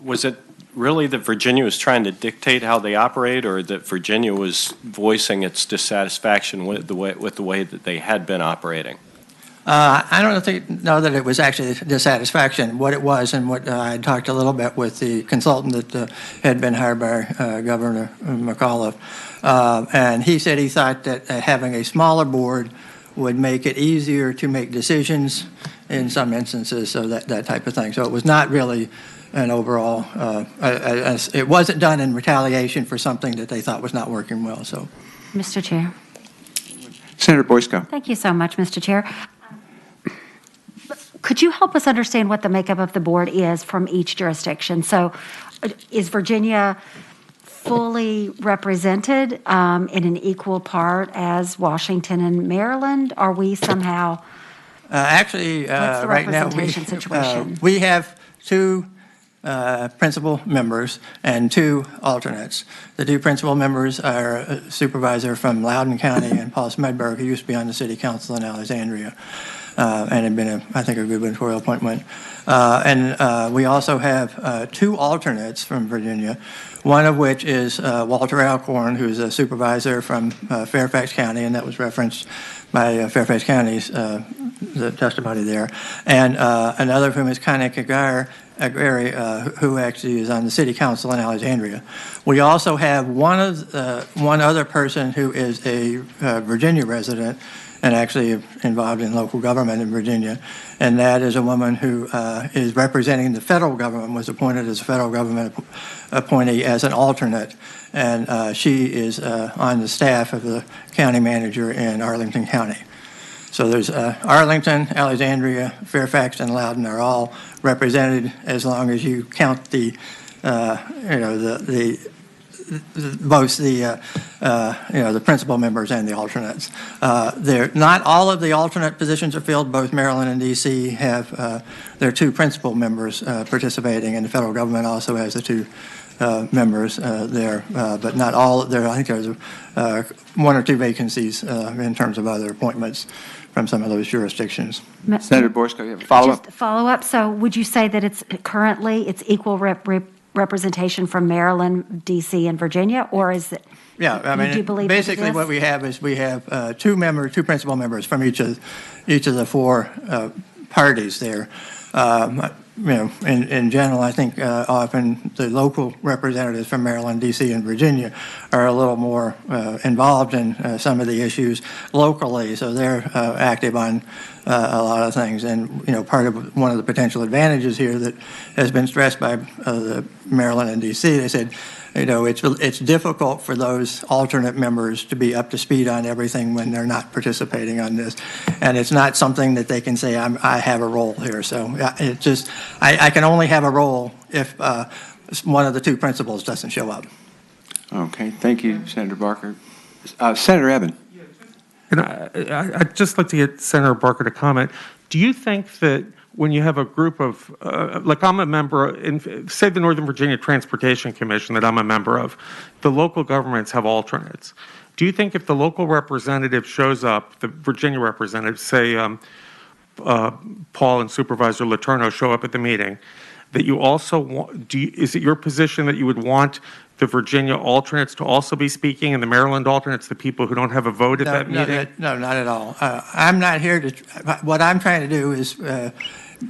Was it really that Virginia was trying to dictate how they operate, or that Virginia was voicing its dissatisfaction with the way that they had been operating? I don't know that it was actually dissatisfaction. What it was, and what I talked a little bit with the consultant that had been hired by Governor McAuliffe, and he said he thought that having a smaller board would make it easier to make decisions in some instances, so that type of thing. So it was not really an overall, it wasn't done in retaliation for something that they thought was not working well. So, Mr. Chair. Senator Boysko. Thank you so much, Mr. Chair. Could you help us understand what the makeup of the board is from each jurisdiction? So is Virginia fully represented in an equal part as Washington and Maryland? Are we somehow? Actually, What's the right now, representation situation? we have two principal members and two alternates. The two principal members are a supervisor from Loudoun County and Paul Smedberg, who used to be on the city council in Alexandria, and had been, I think, a gubernatorial appointment. And we also have two alternates from Virginia, one of which is Walter Alcorn, who's a supervisor from Fairfax County, and that was referenced by Fairfax County's the testimony there, and another of whom is Connie Agari, who actually is on the city council in Alexandria. We also have one other person who is a Virginia resident and actually involved in local government in Virginia, and that is a woman who is representing the federal government, was appointed as a federal government appointee as an alternate, and she is on the staff of the county manager in Arlington County. So there's Arlington, Alexandria, Fairfax, and Loudoun are all represented as long as you count the both the principal members and the alternates. Not all of the alternate positions are filled. Both Maryland and D.C. have their two principal members participating, and the federal government also has the two members there, but not all. I think there's one or two vacancies in terms of other appointments from some of those jurisdictions. Senator Boysko, you have a follow-up? Just follow-up. So would you say that it's equal representation from Maryland, D.C., and Virginia, or is it? Yeah, I mean, do you believe basically what we have is we have two principal members from each of the four parties there. In general, I think often the local representatives from Maryland, D.C., and Virginia are a little more involved in some of the issues locally, so they're active on a lot of things. And one of the potential advantages here that has been stressed by the Maryland and D.C., they said, it's difficult for those alternate members to be up to speed on everything when they're not participating on this. And it's not something that they can say, I have a role here. So I can only have a role if one of the two principals doesn't show up. Okay, thank you, Senator Barker. Senator Evan. And I'd just like to get Senator Barker to comment. Do you think that when you have a group of, like I'm a member, say the Northern Virginia Transportation Commission that I'm a member of, the local governments have alternates. Do you think if the local representative shows up, the Virginia representative, say Paul and Supervisor Letourneau show up at the meeting, that you also want, is it your position that you would want the Virginia alternates to also be speaking and the Maryland alternates, the people who don't have a vote at that meeting? No, not at all. I'm not here to, what I'm trying to do is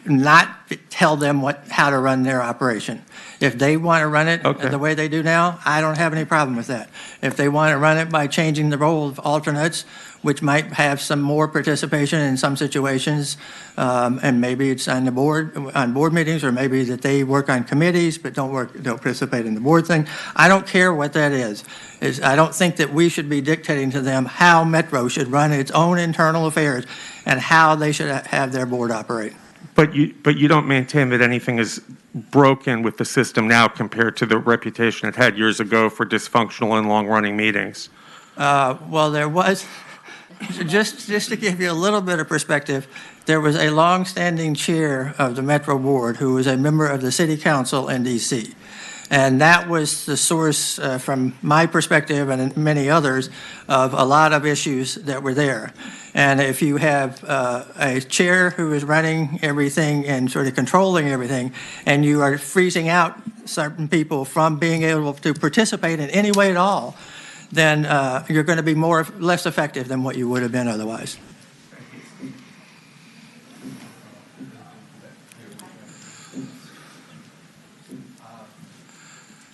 not tell them how to run their operation. If they want to run it the way they do now, I don't have any problem with that. If they want to run it by changing the role of alternates, which might have some more participation in some situations, and maybe it's on board meetings, or maybe that they work on committees but don't participate in the board thing. I don't care what that is. I don't think that we should be dictating to them how Metro should run its own internal affairs and how they should have their board operate. But you don't maintain that anything is broken with the system now compared to the reputation it had years ago for dysfunctional and long-running meetings? Well, there was, just to give you a little bit of perspective, there was a long-standing chair of the Metro Board who was a member of the City Council in D.C. And that was the source, from my perspective and many others, of a lot of issues that were there. And if you have a chair who is running everything and sort of controlling everything, and you are freezing out certain people from being able to participate in any way at all, then you're going to be less effective than what you would have been otherwise.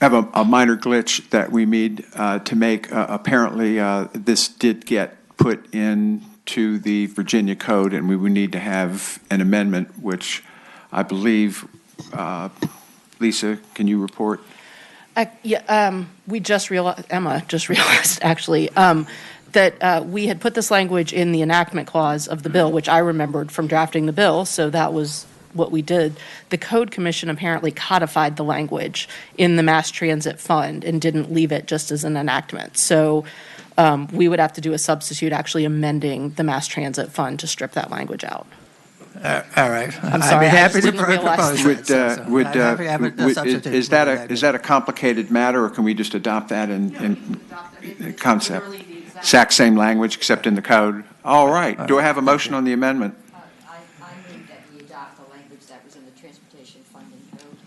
have a minor glitch that we need to make. Apparently, this did get put into the Virginia Code, and we would need to have an amendment, which I believe, Lisa, can you report? We just realized, Emma just realized, actually, that we had put this language in the enactment clause of the bill, which I remembered from drafting the bill, so that was what we did. The Code Commission apparently codified the language in the Mass Transit Fund and didn't leave it just as an enactment. So we would have to do a substitute, actually amending the Mass Transit Fund to strip that language out. All right. I'm sorry, I'd be I happy just to didn't realize propose that. Is that a complicated matter, or can we just adopt that in concept? Exact same language, except in the code? All right. Do I have a motion on the amendment? I move that we adopt the language that was in the Transportation Funding Code.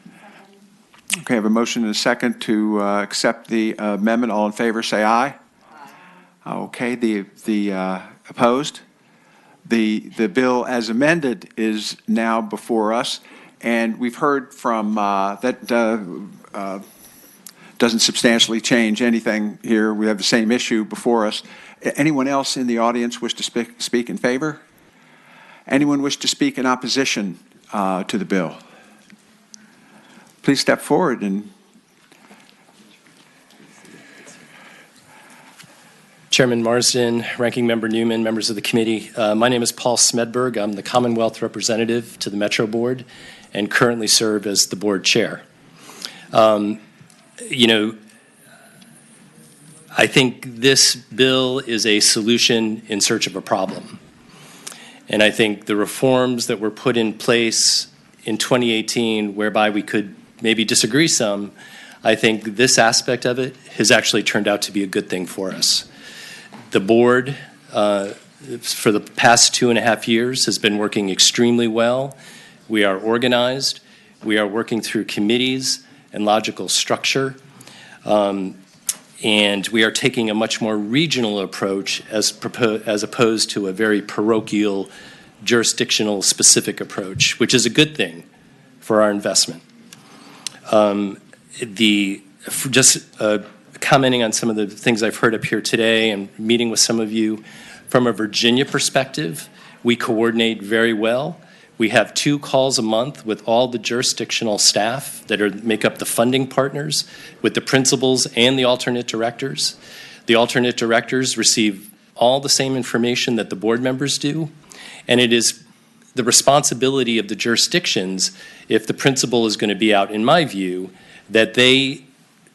Okay, I have a motion and a second to accept the amendment. All in favor, say aye. Aye. Okay, the opposed? The bill as amended is now before us, and we've heard from that doesn't substantially change anything here. We have the same issue before us. Anyone else in the audience wish to speak in favor? Anyone wish to speak in opposition to the bill? Please step forward and. Chairman Marsden, Ranking Member Newman, members of the committee. My name is Paul Smedberg. I'm the Commonwealth representative to the Metro Board and currently serve as the board chair. I think this bill is a solution in search of a problem. And I think the reforms that were put in place in 2018, whereby we could maybe disagree some, I think this aspect of it has actually turned out to be a good thing for us. The board, for the past 2.5 years, has been working extremely well. We are organized. We are working through committees and logical structure. And we are taking a much more regional approach as opposed to a very parochial, jurisdictional specific approach, which is a good thing for our investment. Commenting on some of the things I've heard up here today and meeting with some of you, from a Virginia perspective, we coordinate very well. We have 2 calls a month with all the jurisdictional staff that make up the funding partners, with the principals and the alternate directors. The alternate directors receive all the same information that the board members do, and it is the responsibility of the jurisdictions, if the principal is going to be out, in my view, that they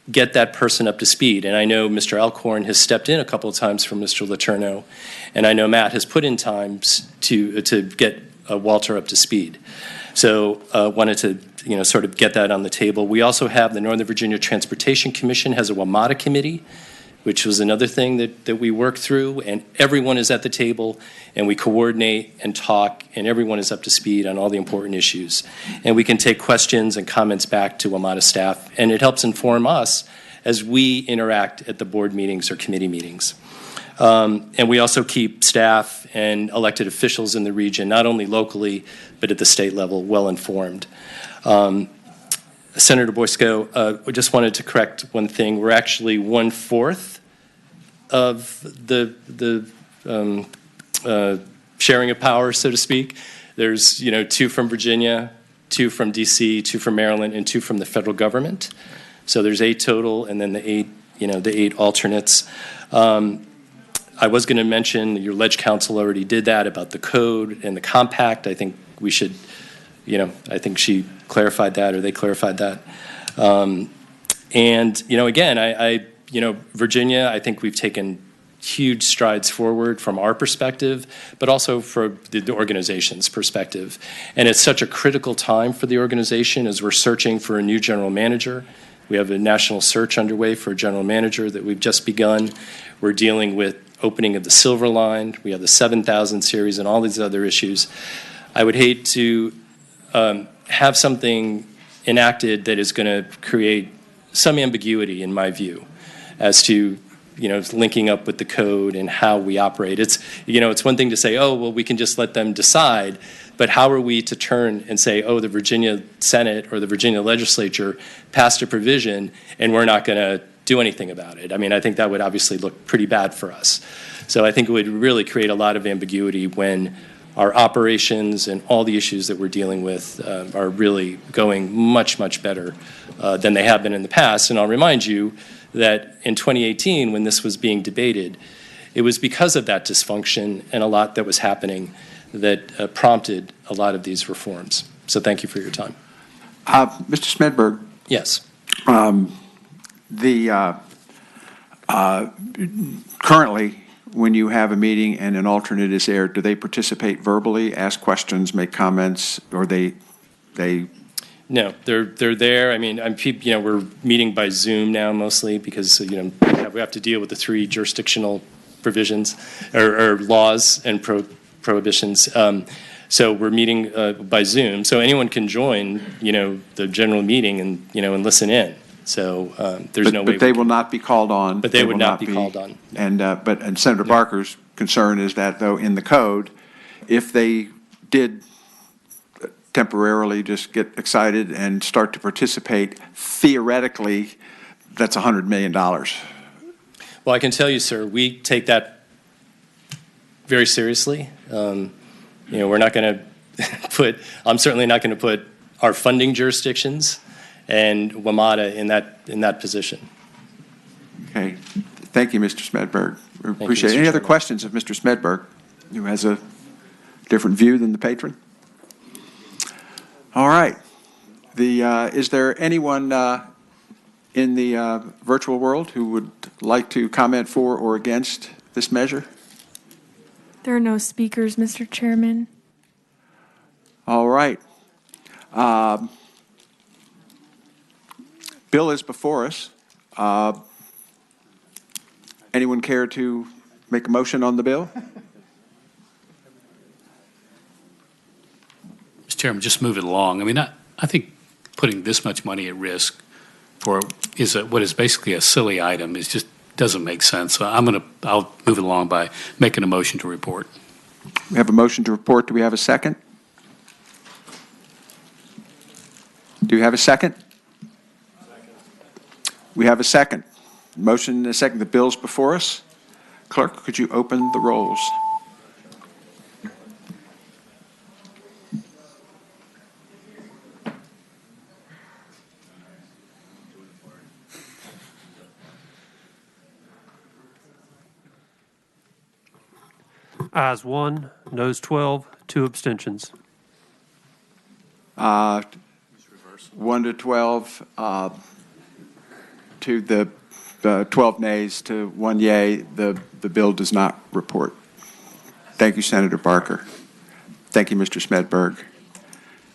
get that person up to speed. And I know Mr. Alcorn has stepped in a couple of times for Mr. Letourneau, and I know Matt has put in times to get Walter up to speed. So wanted to sort of get that on the table. We also have the Northern Virginia Transportation Commission has a WMATA committee, which was another thing that we worked through, and everyone is at the table, and we coordinate and talk, and everyone is up to speed on all the important issues. And we can take questions and comments back to WMATA staff, and it helps inform us as we interact at the board meetings or committee meetings. And we also keep staff and elected officials in the region, not only locally, but at the state level, well informed. Senator Boysko, we just wanted to correct one thing. We're actually 1/4 of the sharing of power, so to speak. There's 2 from Virginia, 2 from DC, 2 from Maryland, and 2 from the federal government. So there's 8 total, and then the 8 alternates. I was going to mention, your Ledge Council already did that about the code and the compact. I think we should, I think she clarified that, or they clarified that. And again, Virginia, I think we've taken huge strides forward from our perspective, but also for the organization's perspective. And it's such a critical time for the organization as we're searching for a new general manager. We have a national search underway for a general manager that we've just begun. We're dealing with opening of the Silver Line. We have the 7,000 series and all these other issues. I would hate to have something enacted that is going to create some ambiguity, in my view, as to linking up with the code and how we operate. It's one thing to say, oh, well, we can just let them decide, But how are we to turn and say, oh, the Virginia Senate or the Virginia legislature passed a provision and we're not going to do anything about it? I mean, I think that would obviously look pretty bad for us. So I think it would really create a lot of ambiguity when our operations and all the issues that we're dealing with are really going much, much better than they have been in the past. And I'll remind you that in 2018, when this was being debated, it was because of that dysfunction and a lot that was happening that prompted a lot of these reforms. So thank you for your time. Mr. Smedberg, Yes. Currently, when you have a meeting and an alternate is there, do they participate verbally, ask questions, make comments, or they? No, they're there. I mean, we're meeting by Zoom now mostly because we have to deal with the 3 jurisdictional provisions or laws and prohibitions. So we're meeting by Zoom. So anyone can join, the general meeting and listen in. So there's no way. But they will not be called on. But they would not be called on. And Senator Barker's concern is that, though, in the code, if they did temporarily just get excited and start to participate, theoretically, that's $100 million. Well, I can tell you, sir, we take that very seriously. We're not going to I'm certainly not going to put our funding jurisdictions and WMATA in that position. Okay. Thank you, Mr. Smedberg. We appreciate it. Any other questions of Mr. Smedberg, who has a different view than the patron? All right. Is there anyone in the virtual world who would like to comment for or against this measure? There are no speakers, Mr. Chairman. All right. Bill is before us. Anyone care to make a motion on the bill? Mr. Chairman, just move it along. I mean, I think putting this much money at risk for what is basically a silly item just doesn't make sense. So I'll move it along by making a motion to report. We have a motion to report. Do we have a second? Do you have a second? We have a second. Motion and a second. The bill's before us. Clerk, could you open the rolls? Ayes 1, noes 12, 2 abstentions. 1 to 12, to the 12 nays to 1 yay. The bill does not report. Thank you, Senator Barker. Thank you, Mr. Smedberg.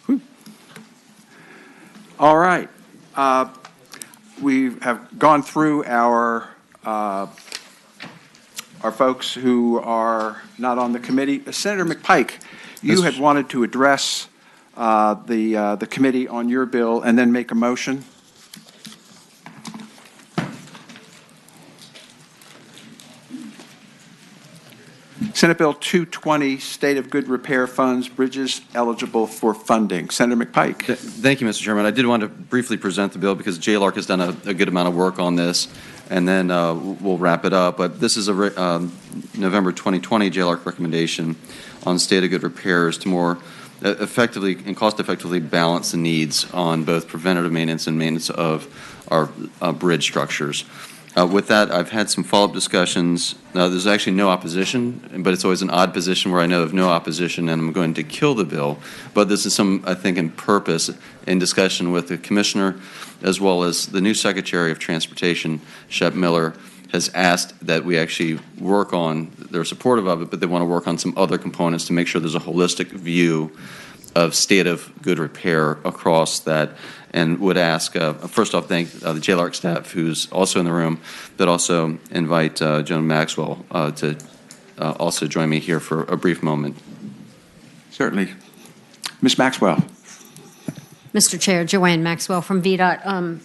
Whew. All right. We have gone through our folks who are not on the committee. Senator McPike, you had wanted to address the committee on your bill and then make a motion. Senate Bill 220, State of Good Repair Funds, Bridges Eligible for Funding. Senator McPike. Thank you, Mr. Chairman. I did want to briefly present the bill because JLARC has done a good amount of work on this, and then we'll wrap it up. But this is a November 2020 JLARC recommendation on state of good repairs to more effectively and cost-effectively balance the needs on both preventative maintenance and maintenance of our bridge structures. With that, I've had some follow-up discussions. There's actually no opposition, but it's always an odd position where I know of no opposition and I'm going to kill the bill. But this is I think, in purpose, in discussion with the Commissioner, as well as the new Secretary of Transportation, Shep Miller, has asked that we actually work on, they're supportive of it, but they want to work on some other components to make sure there's a holistic view of state of good repair across that, and would ask, first off, thank the JLARC staff who's also in the room, but also invite Joan Maxwell to also join me here for a brief moment. Certainly. Ms. Maxwell. Mr. Chair, Joanne Maxwell from VDOT.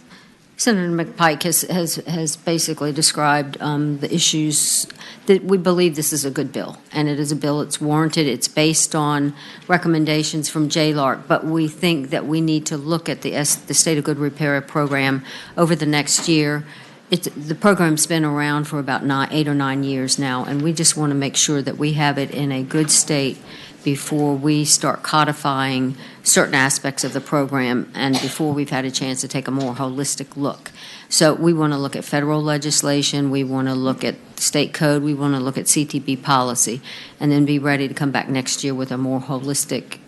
Senator McPike has basically described the issues that we believe this is a good bill, and it is a bill that's warranted. It's based on recommendations from JLARC, but we think that we need to look at the State of Good Repair program over the next year. The program's been around for about 8 or 9 years now, and we just want to make sure that we have it in a good state before we start codifying certain aspects of the program and before we've had a chance to take a more holistic look. So we want to look at federal legislation, we want to look at state code, we want to look at CTB policy, and then be ready to come back next year with a more holistic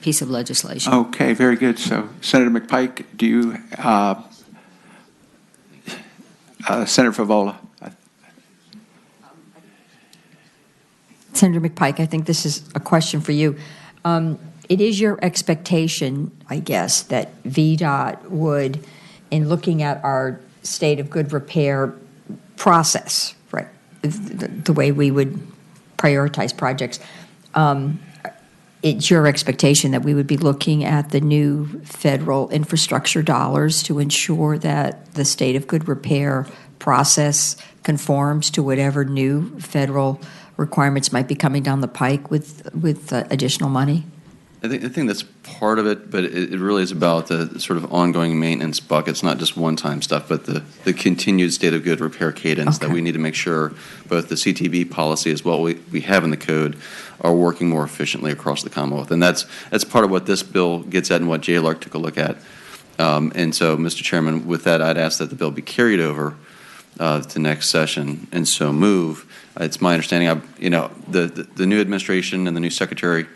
piece of legislation. Okay, very good. So Senator McPike, do you, Senator Favola? Senator McPike, I think this is a question for you. It is your expectation, I guess, that VDOT would, in looking at our state of good repair process, right, the way we would prioritize projects, it's your expectation that we would be looking at the new federal infrastructure dollars to ensure that the state of good repair process conforms to whatever new federal requirements might be coming down the pike with additional money? I think that's part of it, but it really is about the sort of ongoing maintenance buckets, not just one-time stuff, but the continued state of good repair cadence that we need to make sure both the CTB policy as well we have in the code are working more efficiently across the Commonwealth. And that's part of what this bill gets at and what JLARC took a look at. And so, Mr. Chairman, with that, I'd ask that the bill be carried over to next session, and so move. It's my understanding, the new administration and the new secretary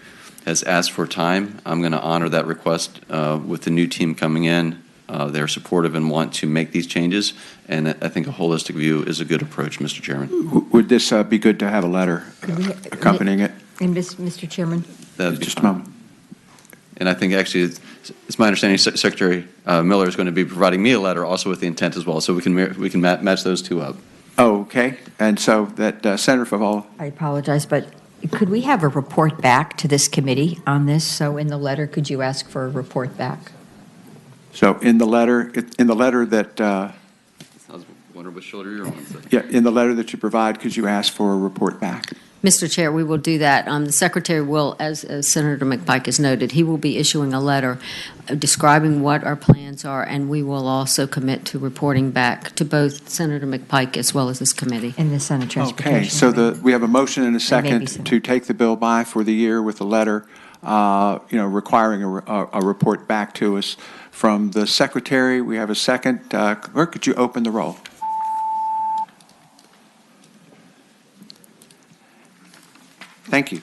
has asked for time. I'm going to honor that request with the new team coming in. They're supportive and want to make these changes, and I think a holistic view is a good approach, Mr. Chairman. Would this be good to have a letter accompanying it? And Mr. Chairman? Just a moment. And I think actually it's my understanding Secretary Miller is going to be providing me a letter also with the intent as well, so we can match those two up. Okay, and so that Senator Favola. I apologize, but could we have a report back to this committee on this? So in the letter, could you ask for a report back? So in the letter that I was wondering which shoulder you're on. So. yeah, in the letter that you provide, could you ask for a report back? Mr. Chair, we will do that. The Secretary will, as Senator McPike has noted, he will be issuing a letter describing what our plans are, and we will also commit to reporting back to both Senator McPike as well as this committee. And the Senate Transportation. Okay, so we have a motion and a second to take the bill by for the year with a letter, requiring a report back to us from the Secretary. We have a second. Clerk, could you open the roll? Thank you.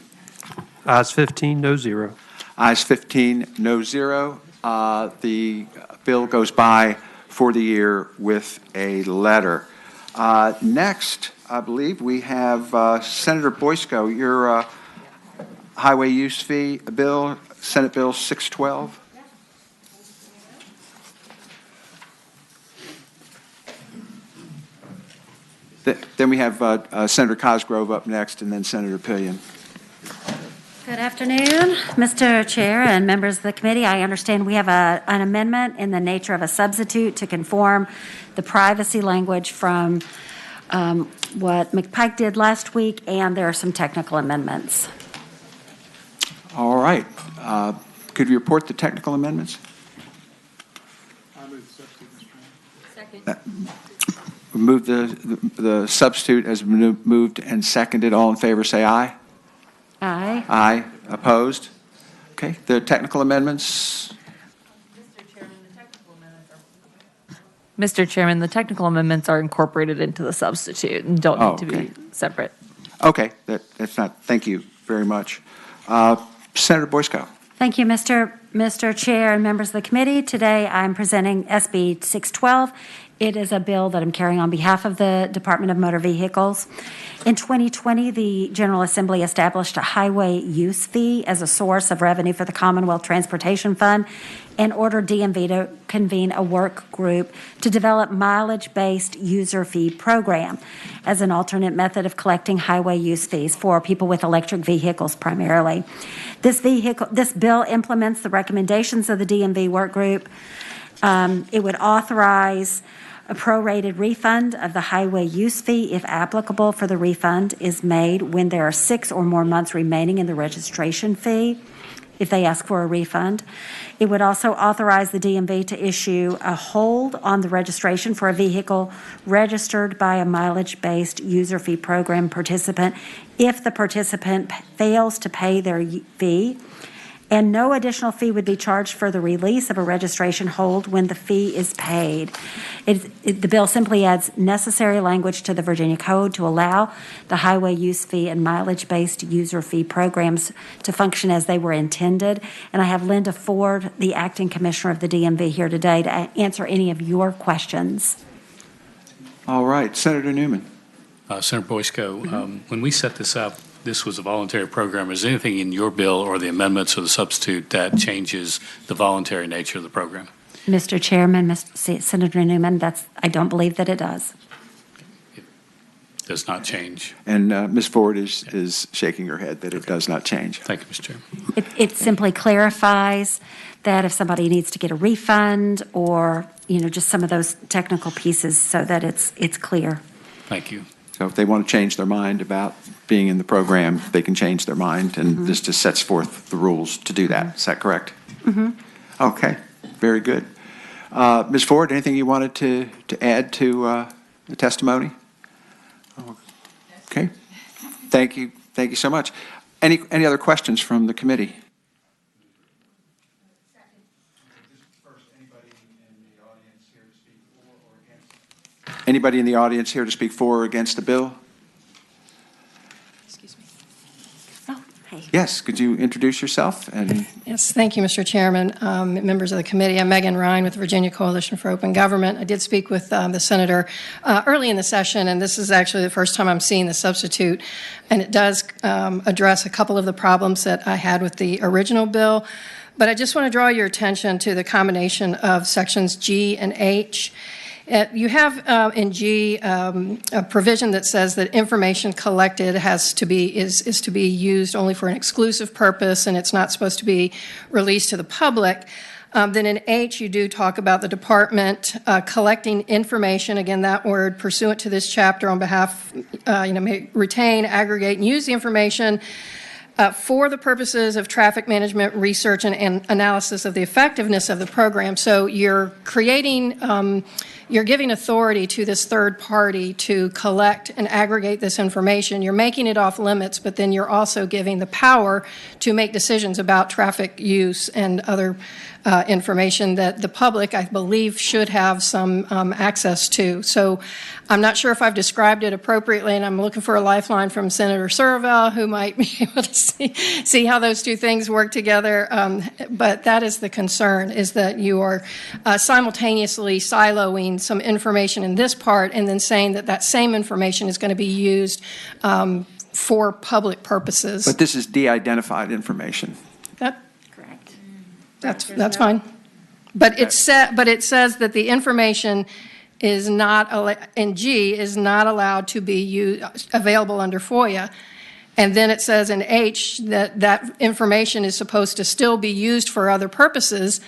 Ayes 15, no zero. Ayes 15, no zero. The bill goes by for the year with a letter. Next, I believe we have Senator Boysko, your highway use fee bill, Senate Bill 612. Then we have Senator Cosgrove up next, and then Senator Pillion. Good afternoon, Mr. Chair and members of the committee. I understand we have an amendment in the nature of a substitute to conform the privacy language from what McPike did last week, and there are some technical amendments. All right. Could you report the technical amendments? Second. Move the substitute has been moved and seconded. All in favor, say aye. Aye. Aye. Opposed? Okay. The technical amendments. Mr. Chairman, the technical amendments are incorporated into the substitute and don't need to be separate. Okay. That's not. Thank you very much. Senator Boysko. Thank you, Mr. Chair and members of the committee. Today I'm presenting SB 612. It is a bill that I'm carrying on behalf of the Department of Motor Vehicles. In 2020, the General Assembly established a highway use fee as a source of revenue for the Commonwealth Transportation Fund and ordered DMV to convene a work group to develop mileage-based user fee program as an alternate method of collecting highway use fees for people with electric vehicles primarily. This bill implements the recommendations of the DMV work group It would authorize a prorated refund of the highway use fee, if applicable, for the refund is made when there are 6 or more months remaining in the registration fee, if they ask for a refund. It would also authorize the DMV to issue a hold on the registration for a vehicle registered by a mileage-based user fee program participant if the participant fails to pay their fee. And no additional fee would be charged for the release of a registration hold when the fee is paid. The bill simply adds necessary language to the Virginia Code to allow the highway use fee and mileage-based user fee programs to function as they were intended. And I have Linda Ford, the acting commissioner of the DMV, here today to answer any of your questions. All right, Senator Newman. Senator Boysko, when we set this up, this was a voluntary program. Is there anything in your bill or the amendments or the substitute that changes the voluntary nature of the program? Mr. Chairman, Senator Newman, I don't believe that it does. It does not change. And Ms. Ford is shaking her head that it does not change. Thank you, Mr. Chairman. It simply clarifies that if somebody needs to get a refund or, just some of those technical pieces so that it's clear. Thank you. So if they want to change their mind about being in the program, they can change their mind, and this just sets forth the rules to do that. Is that correct? Mm-hmm. Okay, very good. Ms. Ford, anything you wanted to add to the testimony? Okay, thank you so much. Any other questions from the committee? Anybody in the audience here to speak for or against the bill? Excuse me. Oh, hey. Yes, could you introduce yourself? And Yes, thank you, Mr. Chairman, members of the committee. I'm Megan Ryan with the Virginia Coalition for Open Government. I did speak with the senator early in the session, and this is actually the first time I'm seeing the substitute, and it does address a couple of the problems that I had with the original bill. But I just want to draw your attention to the combination of sections G and H. You have in G a provision that says that information collected is to be used only for an exclusive purpose, and it's not supposed to be released to the public. Then in H, you do talk about the department collecting information. Again, that word pursuant to this chapter on behalf, may retain, aggregate, and use the information for the purposes of traffic management, research, and analysis of the effectiveness of the program. So you're creating, you're giving authority to this third party to collect and aggregate this information. You're making it off limits, but then you're also giving the power to make decisions about traffic use and other information that the public, I believe, should have some access to. So I'm not sure if I've described it appropriately, and I'm looking for a lifeline from Senator Surville, who might be able to see how those two things work together. But that is the concern, is that you are simultaneously siloing some information in this part and then saying that that same information is going to be used for public purposes. but this is de-identified information. That's fine. But it says that the information is not, in G, is not allowed to be available under FOIA. And then it says in H that that information is supposed to still be used for other purposes.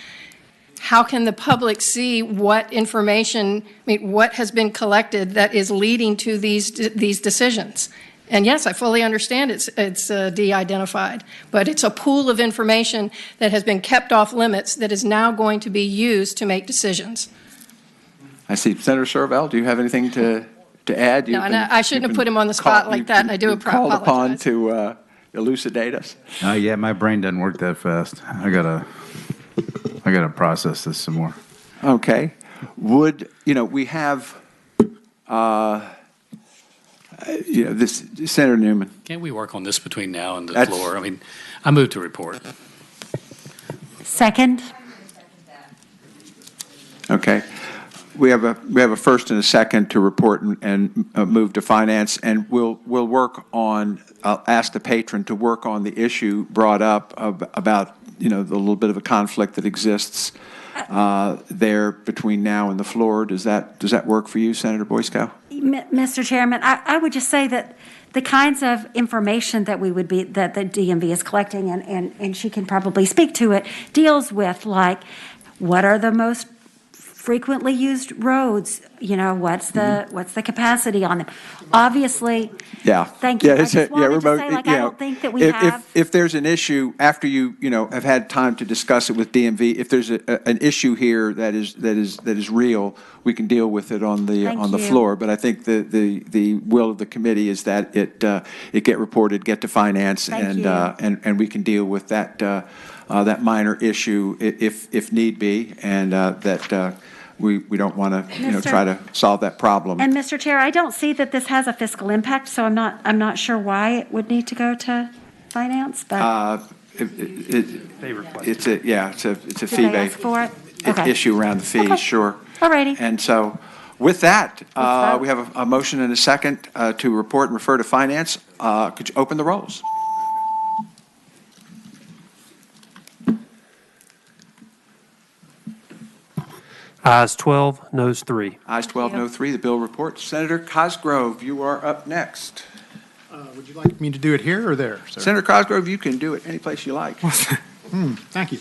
How can the public see what information, what has been collected that is leading to these decisions? And yes, I fully understand it's de-identified, but it's a pool of information that has been kept off limits that is now going to be used to make decisions. I see. Senator Surville, do you have anything to add? No, and I shouldn't have put him on the spot like that, and I do apologize. Called upon to elucidate us. Yeah, my brain doesn't work that fast. I gotta process this some more. Okay. We have, this, Senator Newman. Can't we work on this between now and the floor? I move to report. Second. Okay. We have a first and a second to report and move to finance, and we'll work on. I'll ask the patron to work on the issue brought up about the little bit of a conflict that exists there between now and the floor. Does that work for you, Senator Boysko? Mr. Chairman, I would just say that the kinds of information that that the DMV is collecting, and she can probably speak to it, deals with like what are the most frequently used roads, what's the capacity on them? Obviously, Yeah. thank you. Yeah, I it's just wanted to remote, say, like, you I know, don't think that we if, have. if there's an issue after you have had time to discuss it with DMV, if there's an issue here that is real, we can deal with it on the Thank you. floor. But I think the will of the committee is that it get reported, get to finance, Thank you. and we can deal with that minor issue if need be, and that we don't want to Mr. try to solve that problem. And Mr. Chair, I don't see that this has a fiscal impact, so I'm not sure why it would need to go to finance, but. It's a Did they fee ask for it? Okay. issue around the fees, Okay. sure. All righty. And so with that, vote. we have a motion and a second to report and refer to finance. Could you open the rolls? Ayes 12, noes 3. Ayes 12, no 3. The bill reports. Senator Cosgrove, you are up next. Would you like me to do it here or there, sir? Senator Cosgrove, you can do it any place you like. Thank you.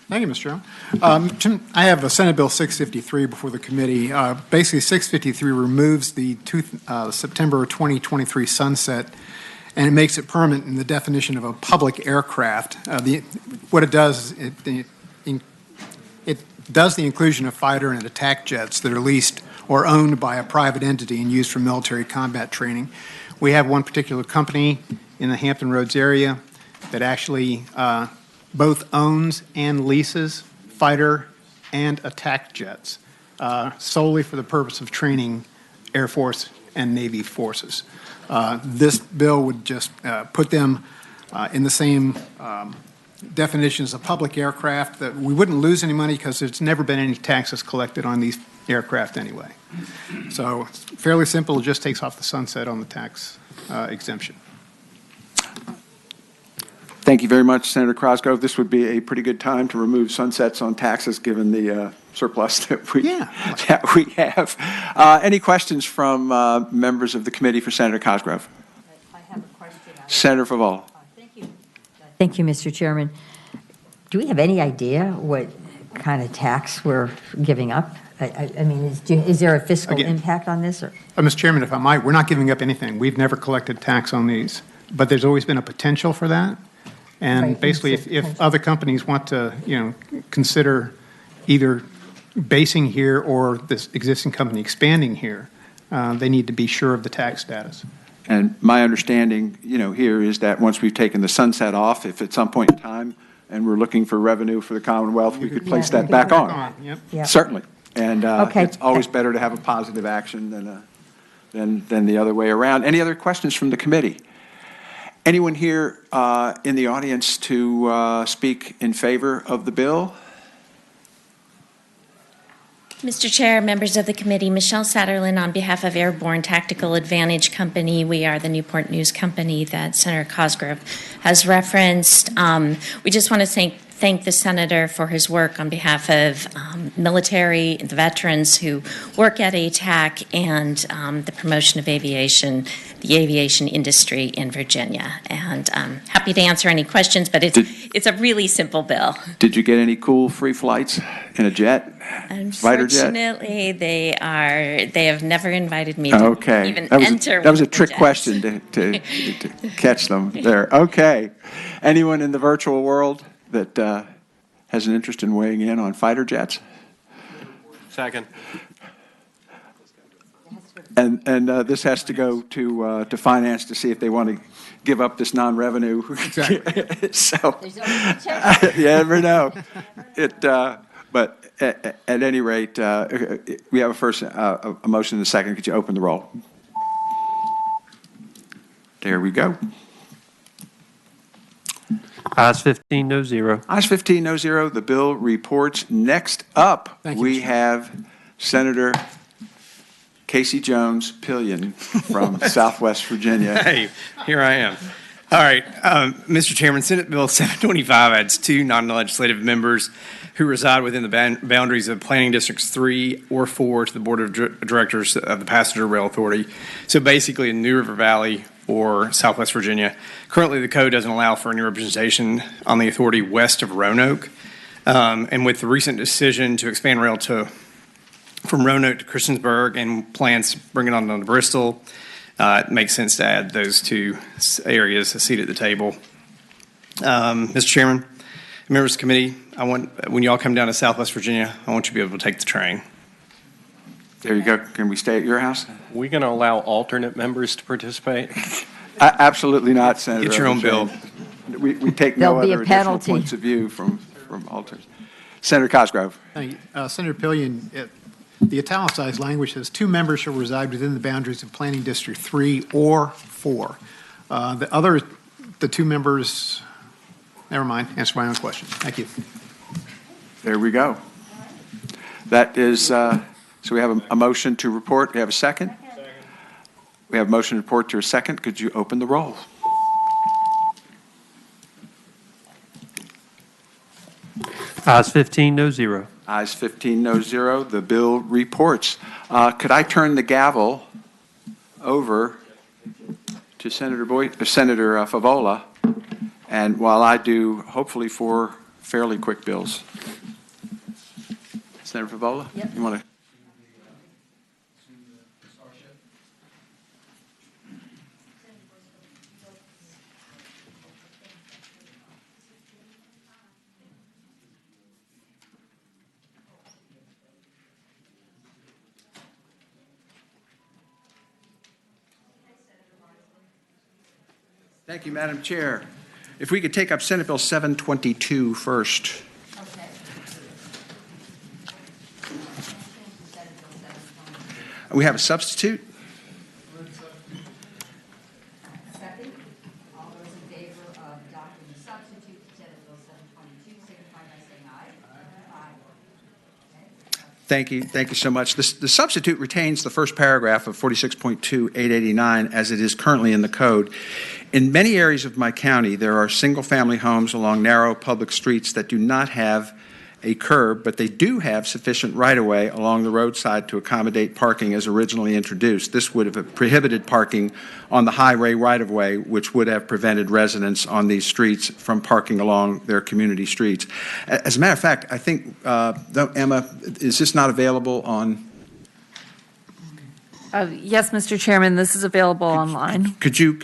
Thank you, Mr. Chairman. I have a Senate Bill 653 before the committee. Basically, 653 removes the September 2023 sunset, and it makes it permanent in the definition of a public aircraft. What it does, it does the inclusion of fighter and attack jets that are leased or owned by a private entity and used for military combat training. We have one particular company in the Hampton Roads area that actually both owns and leases fighter and attack jets solely for the purpose of training Air Force and Navy forces. This bill would just put them in the same definitions of public aircraft, that we wouldn't lose any money because there's never been any taxes collected on these aircraft anyway. So it's fairly simple. It just takes off the sunset on the tax exemption. Thank you very much, Senator Cosgrove. This would be a pretty good time to remove sunsets on taxes, given the surplus that we have. Any questions from members of the committee for Senator Cosgrove? I have a question. Senator Faval. Thank you, Mr. Chairman. Do we have any idea what kind of tax we're giving up? I mean, is there a fiscal impact on this? Or? Mr. Chairman, if I might, we're not giving up anything. We've never collected tax on these, but there's always been a potential for that. And Right, basically, if other companies want to, consider either basing here or this existing company expanding here, they need to be sure of the tax status. And my understanding, here is that once we've taken the sunset off, if at some point in time and we're looking for revenue for the Commonwealth, we could place that back on. Yep. Certainly. And Okay. it's always better to have a positive action than the other way around. Any other questions from the committee? Anyone here in the audience to speak in favor of the bill? Mr. Chair, members of the committee, Michelle Satterlin on behalf of Airborne Tactical Advantage Company. We are the Newport News company that Senator Cosgrove has referenced. We just want to thank the senator for his work on behalf of military, the veterans who work at ATAC, and the promotion of aviation, the aviation industry in Virginia. And happy to answer any questions, but it's a really simple bill. Did you get any cool free flights in a jet? Fighter jet? Unfortunately, they have never invited me to even enter. That was a trick question to catch them there. Okay. Anyone in the virtual world that has an interest in weighing in on fighter jets? Second. And this has to go to finance to see if they want to give up this non-revenue. Exactly. So, you never know. But at any rate, we have a motion and a second. Could you open the roll? There we go. Ayes 15, no 0. Ayes 15, no 0. The bill reports. Next up, we have Senator Casey Jones Pillion from Southwest Virginia. Hey, here I am. All right, Mr. Chairman, Senate Bill 725 adds 2 non-legislative members who reside within the boundaries of Planning Districts 3 or 4 to the Board of Directors of the Passenger Rail Authority. So basically in New River Valley or Southwest Virginia. Currently, the code doesn't allow for any representation on the authority west of Roanoke. And with the recent decision to expand rail from Roanoke to Christiansburg and plans to bring it on to Bristol, it makes sense to add those two areas, a seat at the table. Mr. Chairman, members of the committee, when you all come down to Southwest Virginia, I want you to be able to take the train. There you go. Can we stay at your house? Are we going to allow alternate members to participate? Absolutely not, Senator. Get your own bill. We take no There'll be a other additional penalty. points of view from alternates. Senator Cosgrove. Thank you. Senator Pillion, the italicized language says 2 members shall reside within the boundaries of Planning District 3 or 4. The 2 members, never mind, answer my own question. Thank you. There we go. That is, so we have a motion to report. We have a second? We have a motion to report to a second. Could you open the roll? Ayes 15, no zero. Ayes 15, no zero. The bill reports. Could I turn the gavel over to Senator Favola? And while I do, hopefully 4 fairly quick bills. Senator Favola? Yep. You want to? Thank you, Madam Chair. If we could take up Senate Bill 722 first. Okay. We have a substitute. Second. All those in favor of adopting the substitute for Senate Bill 722, signify by saying aye. Aye. Thank you. Thank you so much. The substitute retains the first paragraph of 46.2889 as it is currently in the code. In many areas of my county, there are single-family homes along narrow public streets that do not have a curb, but they do have sufficient right-of-way along the roadside to accommodate parking as originally introduced. This would have prohibited parking on the highway right-of-way, which would have prevented residents on these streets from parking along their community streets. As a matter of fact, I think, Emma, is this not available on? Yes, Mr. Chairman, this is available online. Could you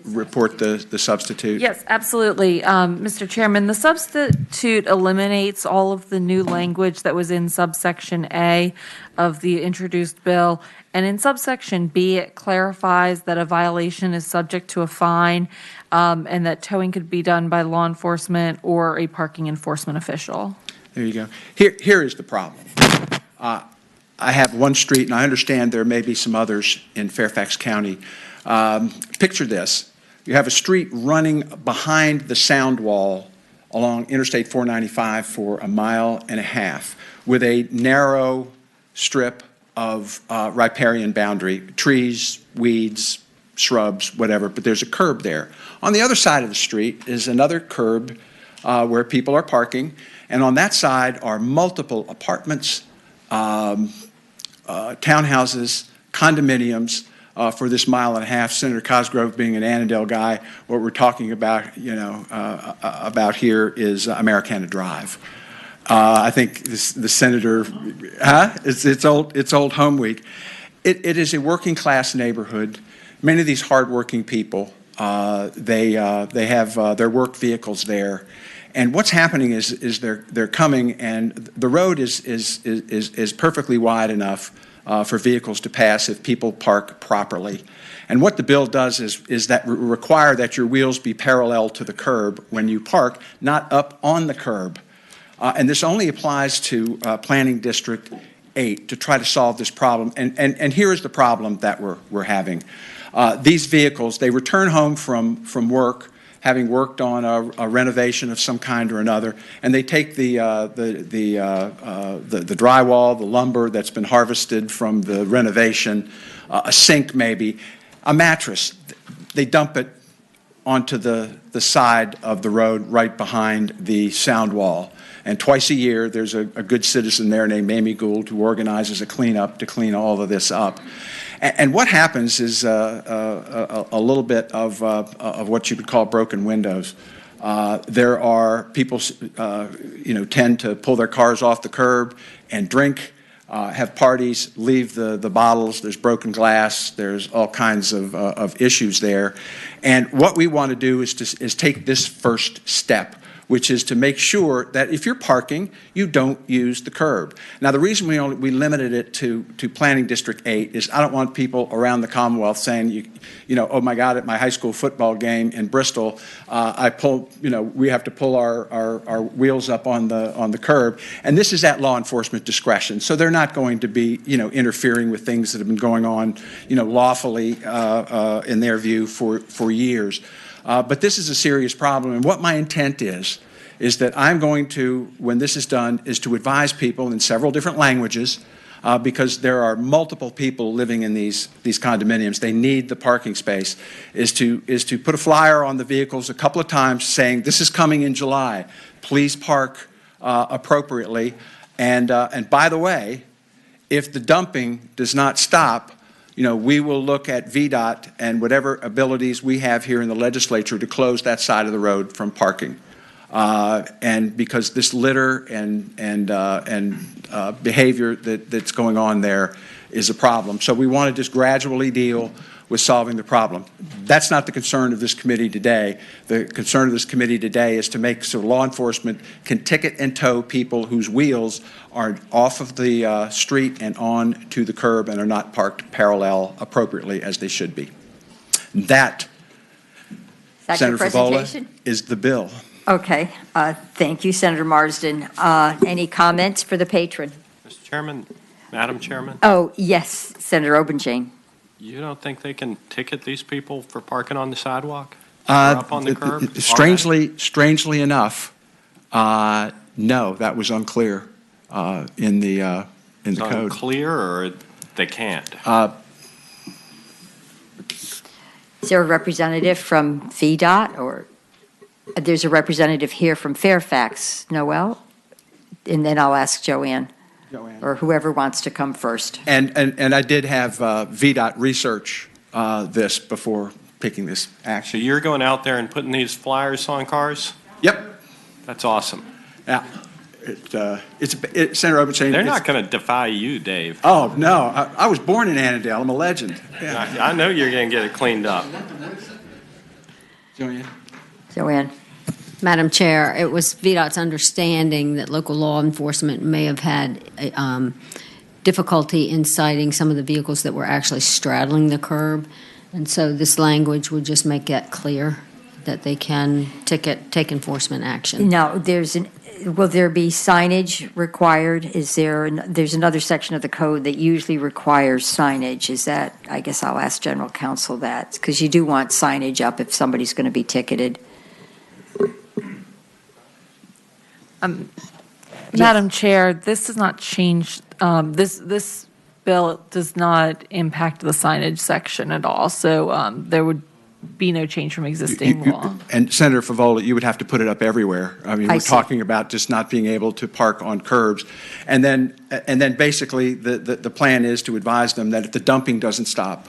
report the substitute? Yes, absolutely. Mr. Chairman, the substitute eliminates all of the new language that was in subsection A of the introduced bill. And in subsection B, it clarifies that a violation is subject to a fine and that towing could be done by law enforcement or a parking enforcement official. There you go. Here is the problem. I have one street, and I understand there may be some others in Fairfax County. Picture this. You have a street running behind the sound wall along Interstate 495 for 1.5 miles with a narrow strip of riparian boundary, trees, weeds, shrubs, whatever, but there's a curb there. On the other side of the street is another curb where people are parking, and on that side are multiple apartments, townhouses, condominiums for this 1.5 miles. Senator Cosgrove being an Annandale guy, what we're talking about, about here is Americana Drive. I think the senator, It's old home week. It is a working class neighborhood. Many of these hardworking people, they have their work vehicles there. And what's happening is they're coming, and the road is perfectly wide enough for vehicles to pass if people park properly. And what the bill does is that require that your wheels be parallel to the curb when you park, not up on the curb. And this only applies to Planning District 8 to try to solve this problem. And here is the problem that we're having. These vehicles, they return home from work, having worked on a renovation of some kind or another, and they take the drywall, the lumber that's been harvested from the renovation, a sink maybe, a mattress. They dump it onto the side of the road right behind the sound wall. And twice a year, there's a good citizen there named Amy Gould who organizes a cleanup to clean all of this up. And what happens is a little bit of what you could call broken windows. There are people, tend to pull their cars off the curb and drink, have parties, leave the bottles. There's broken glass. There's all kinds of issues there. And what we want to do is take this first step, which is to make sure that if you're parking, you don't use the curb. Now, the reason we limited it to Planning District 8 is I don't want people around the Commonwealth saying, oh my God, at my high school football game in Bristol, we have to pull our wheels up on the curb. And this is at law enforcement discretion. So they're not going to be, interfering with things that have been going on, lawfully in their view for years. But this is a serious problem, and what my intent is that I'm going to, when this is done, is to advise people in several different languages, because there are multiple people living in these condominiums. They need the parking space, is to put a flyer on the vehicles a couple of times saying, this is coming in July. Please park appropriately. And by the way, if the dumping does not stop, we will look at VDOT and whatever abilities we have here in the legislature to close that side of the road from parking. And because this litter and behavior that's going on there is a problem. So we want to just gradually deal with solving the problem. That's not the concern of this committee today. The concern of this committee today is to make so law enforcement can ticket and tow people whose wheels are off of the street and on to the curb and are not parked parallel appropriately as they should be. That, Senator Favola, is the bill. Okay. Thank you, Senator Marsden. Any comments for the patron? Mr. Chairman, Madam Chairman? Oh, yes, Senator Obenchain. You don't think they can ticket these people for parking on the sidewalk? Or up on the curb? Strangely enough, no, that was unclear in the code. Unclear, or they can't? Is there a representative from VDOT, or there's a representative here from Fairfax? Noel? And then I'll ask Joanne. Or whoever wants to come first. And I did have VDOT research this before picking this action. So you're going out there and putting these flyers on cars? Yep. That's awesome. Yeah. Senator Obenchain. They're not going to defy you, Dave. Oh, no. I was born in Annandale. I'm a legend. Yeah. I know you're going to get it cleaned up. Joanne. Madam Chair, it was VDOT's understanding that local law enforcement may have had difficulty in citing some of the vehicles that were actually straddling the curb. And so this language would just make that clear that they can take enforcement action. Now, will there be signage required? There's another section of the code that usually requires signage. Is that, I guess I'll ask General Counsel that, because you do want signage up if somebody's going to be ticketed. Madam Chair, this does not change, this bill does not impact the signage section at all, so there would be no change from existing law. And Senator Favola, you would have to put it up everywhere. I mean, we're talking about just not being able to park on curbs. And then basically the plan is to advise them that if the dumping doesn't stop,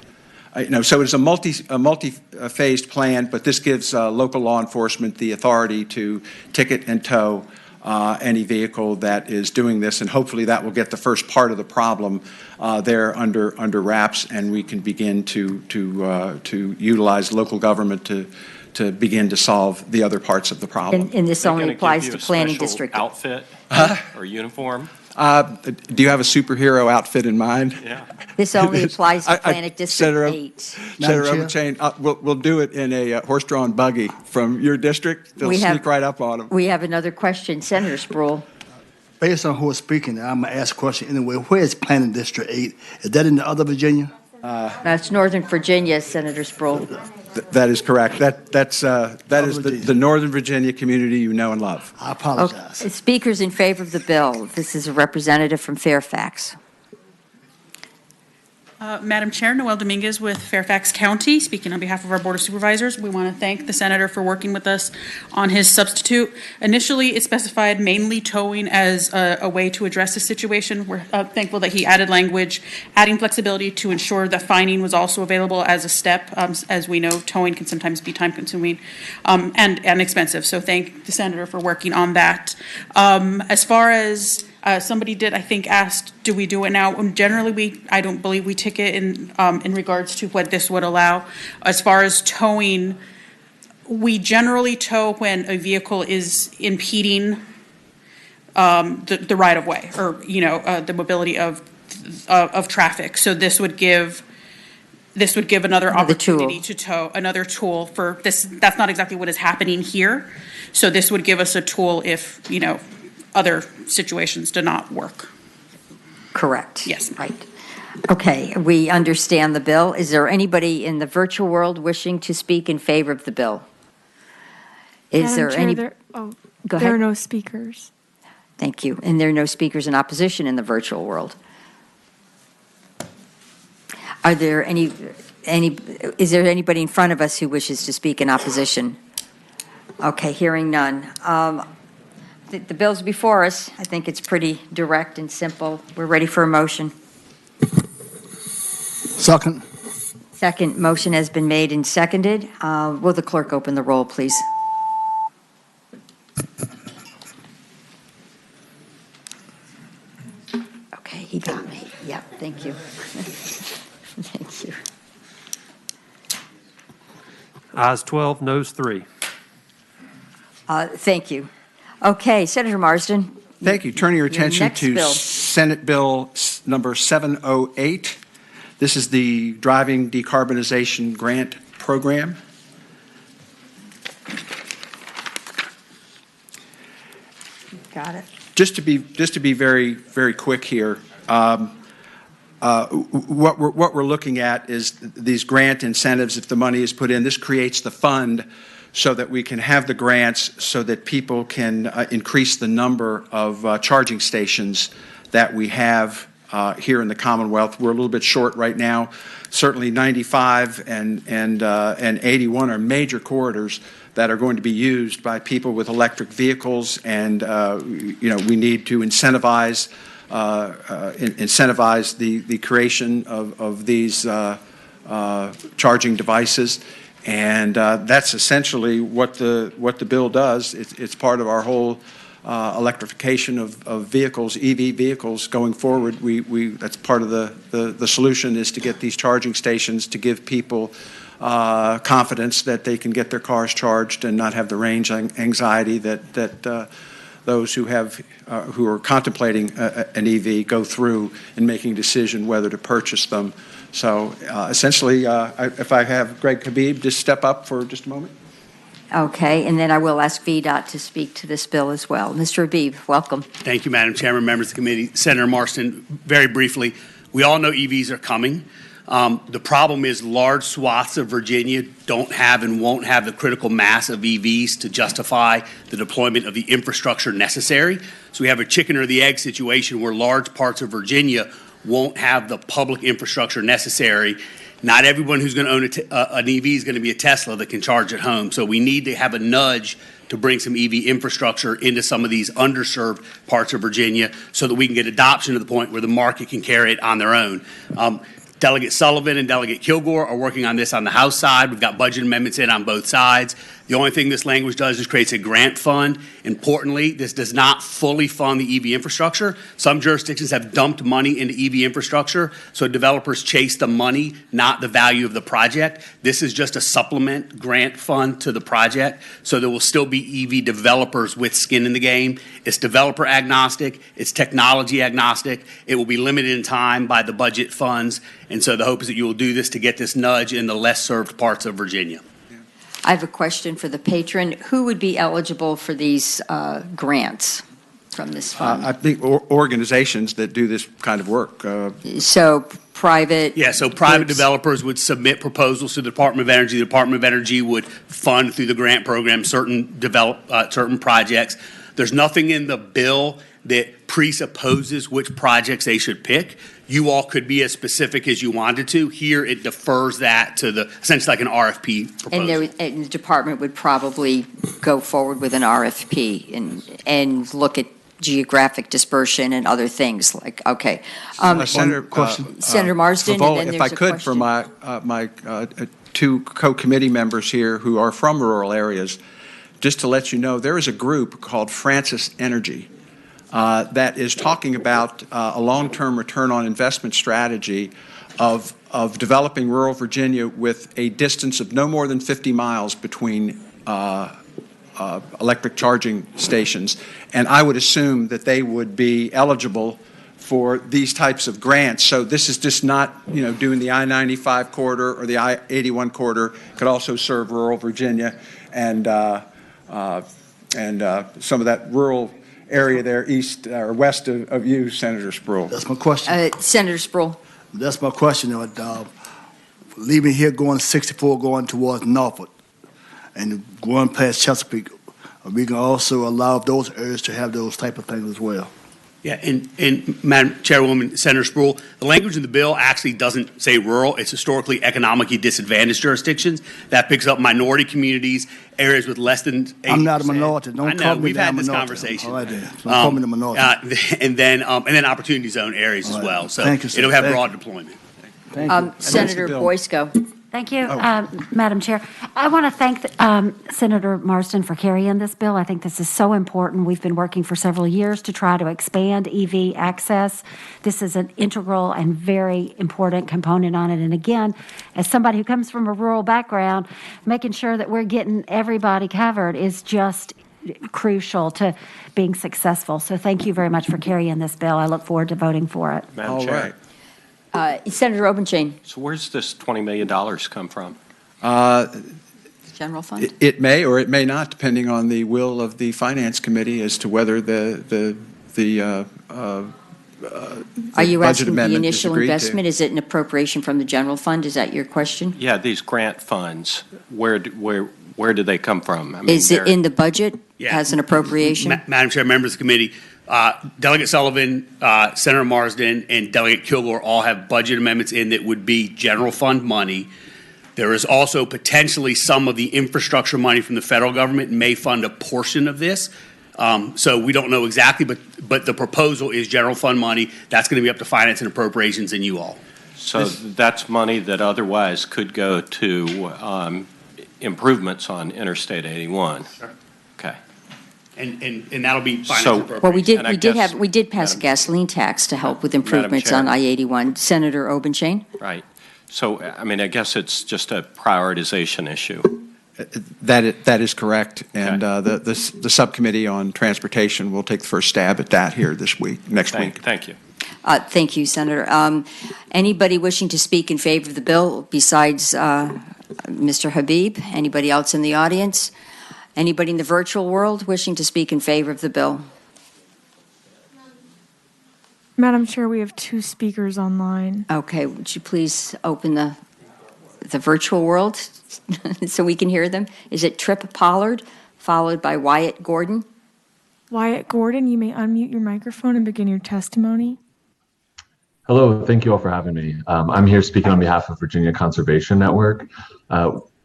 so it's a multi-phased plan, but this gives local law enforcement the authority to ticket and tow any vehicle that is doing this, and hopefully that will get the first part of the problem there under wraps, and we can begin to utilize local government to begin to solve the other parts of the problem. And this only applies to Planning District. Outfit or uniform? Do you have a superhero outfit in mind? Yeah. This only applies to Planning District 8. Senator Obenchain, we'll do it in a horse-drawn buggy from your district. They'll sneak right up on them. We have another question. Senator Sproul. Based on who is speaking, I'm going to ask a question anyway. Where is Planning District 8? Is that in the other Virginia? That's Northern Virginia, Senator Sproul. That is correct. That is the Northern Virginia community you know and love. I apologize. Okay. Speakers in favor of the bill. This is a representative from Fairfax. Madam Chair, Noel Dominguez with Fairfax County, speaking on behalf of our Board of Supervisors. We want to thank the Senator for working with us on his substitute. Initially, it specified mainly towing as a way to address the situation. We're thankful that he added language, adding flexibility to ensure that fining was also available as a step. As we know, towing can sometimes be time-consuming and expensive. So thank the Senator for working on that. As far as somebody did, I think, asked, do we do it now? And generally, I don't believe we ticket in regards to what this would allow. As far as towing, we generally tow when a vehicle is impeding the right of way, or the mobility of traffic. So this would give another opportunity to tow, another tool for this. That's not exactly what is happening here. So this would give us a tool if other situations do not work. Correct. Yes. Right. Okay, we understand the bill. Is there anybody in the virtual world wishing to speak in favor of the bill? Is there any? Go ahead. There are no speakers. Thank you. And there are no speakers in opposition in the virtual world. Are there is there anybody in front of us who wishes to speak in opposition? Okay, hearing none. The bill's before us. I think it's pretty direct and simple. We're ready for a motion. Second. Second motion has been made and seconded. Will the clerk open the roll, please? Okay, he got me. Yeah, thank you. Thank you. Ayes 12, noes 3. Thank you. Okay, Senator Marsden. Thank you. Turning your attention next to bill. Senate Bill number 708. This is the Driving Decarbonization Grant Program. Got it. Just to be very, very quick here, what we're looking at is these grant incentives. If the money is put in, this creates the fund so that we can have the grants so that people can increase the number of charging stations that we have here in the Commonwealth. We're a little bit short right now. Certainly 95 and 81 are major corridors that are going to be used by people with electric vehicles, and we need to incentivize the creation of these charging devices. And that's essentially what the bill does. It's part of our whole electrification of vehicles, EV vehicles going forward. That's part of the solution, is to get these charging stations to give people confidence that they can get their cars charged and not have the range anxiety that those who are contemplating an EV go through in making a decision whether to purchase them. So essentially, if I have Greg Habib just step up for just a moment. Okay, and then I will ask VDOT to speak to this bill as well. Mr. Habib, welcome. Thank you, Madam Chairman, members of the committee. Senator Marston, very briefly, we all know EVs are coming. The problem is large swaths of Virginia don't have and won't have the critical mass of EVs to justify the deployment of the infrastructure necessary. So we have a chicken or the egg situation where large parts of Virginia won't have the public infrastructure necessary. Not everyone who's going to own an EV is going to be a Tesla that can charge at home. So we need to have a nudge to bring some EV infrastructure into some of these underserved parts of Virginia so that we can get adoption to the point where the market can carry it on their own. Delegate Sullivan and Delegate Kilgore are working on this on the House side. We've got budget amendments in on both sides. The only thing this language does is creates a grant fund. Importantly, this does not fully fund the EV infrastructure. Some jurisdictions have dumped money into EV infrastructure, so developers chase the money, not the value of the project. This is just a supplement grant fund to the project, so there will still be EV developers with skin in the game. It's developer agnostic. It's technology agnostic. It will be limited in time by the budget funds, and so the hope is that you will do this to get this nudge in the less served parts of Virginia. I have a question for the patron. Who would be eligible for these grants from this fund? I think organizations that do this kind of work. So private? Yeah, so private developers would submit proposals to the Department of Energy. The Department of Energy would fund through the grant program certain projects. There's nothing in the bill that presupposes which projects they should pick. You all could be as specific as you wanted to. Here, it defers that to the, essentially like an RFP proposal. And the department would probably go forward with an RFP and look at geographic dispersion and other things like, okay. Senator Marsden, Favola, and then if there's I a could, question. for my two co-committee members here who are from rural areas, just to let you know, there is a group called Francis Energy that is talking about a long-term return on investment strategy of developing rural Virginia with a distance of no more than 50 miles between electric charging stations. And I would assume that they would be eligible for these types of grants. So this is just not, doing the I-95 corridor or the I-81 corridor. Could also serve rural Virginia and some of that rural area there east or west of you, Senator Sproul. That's my question. Senator Sproul. That's my question. Leaving here, going 64, going towards Norfolk, and going past Chesapeake, we can also allow those areas to have those type of things as well. Yeah, and Madam Chairwoman, Senator Sproul, the language in the bill actually doesn't say rural. It's historically economically disadvantaged jurisdictions. That picks up minority communities, areas with less than 8%. I'm not a minority. Don't I know, call me we've that had this minority. conversation. All right, then. Don't call me the minority. And then opportunity zone areas as well. So Thank you, sir. it'll have Thank broad you. deployment. Thank you. Senator Boysko. Thank you, Madam Chair. I want to thank Senator Marsden for carrying this bill. I think this is so important. We've been working for several years to try to expand EV access. This is an integral and very important component on it. And again, as somebody who comes from a rural background, making sure that we're getting everybody covered is just crucial to being successful. So thank you very much for carrying this bill. I look forward to voting for it. Madam Chair. Senator Obenchain. So where's this $20 million come from? General fund? It may or it may not, depending on the will of the Finance Committee as to whether Are you budget asking the amendment is initial agreed to. investment? Is it an appropriation from the general fund? Is that your question? Yeah, these grant funds, where do they come from? I mean, Is it in the budget as an appropriation? Madam Chair, members of the committee, Delegate Sullivan, Senator Marsden, and Delegate Kilgore all have budget amendments in that would be general fund money. There is also potentially some of the infrastructure money from the federal government may fund a portion of this. So we don't know exactly, but the proposal is general fund money. That's going to be up to Finance and Appropriations and you all. So that's money that otherwise could go to improvements on Interstate 81. Sure. Okay. And that'll be Finance So- and Appropriations. Well, we did pass a gasoline tax to help with improvements Chair. on I-81. Senator Obenchain? Right. So, I mean, I guess it's just a prioritization issue. That is correct. And the subcommittee on transportation will take the first stab at that here next week. Thank you. Thank you, Senator. Anybody wishing to speak in favor of the bill besides Mr. Habib? Anybody else in the audience? Anybody in the virtual world wishing to speak in favor of the bill? Madam Chair, we have 2 speakers online. Okay, would you please open the virtual world so we can hear them? Is it Tripp Pollard, followed by Wyatt Gordon? Wyatt Gordon, you may unmute your microphone and begin your testimony. Hello, thank you all for having me. I'm here speaking on behalf of Virginia Conservation Network.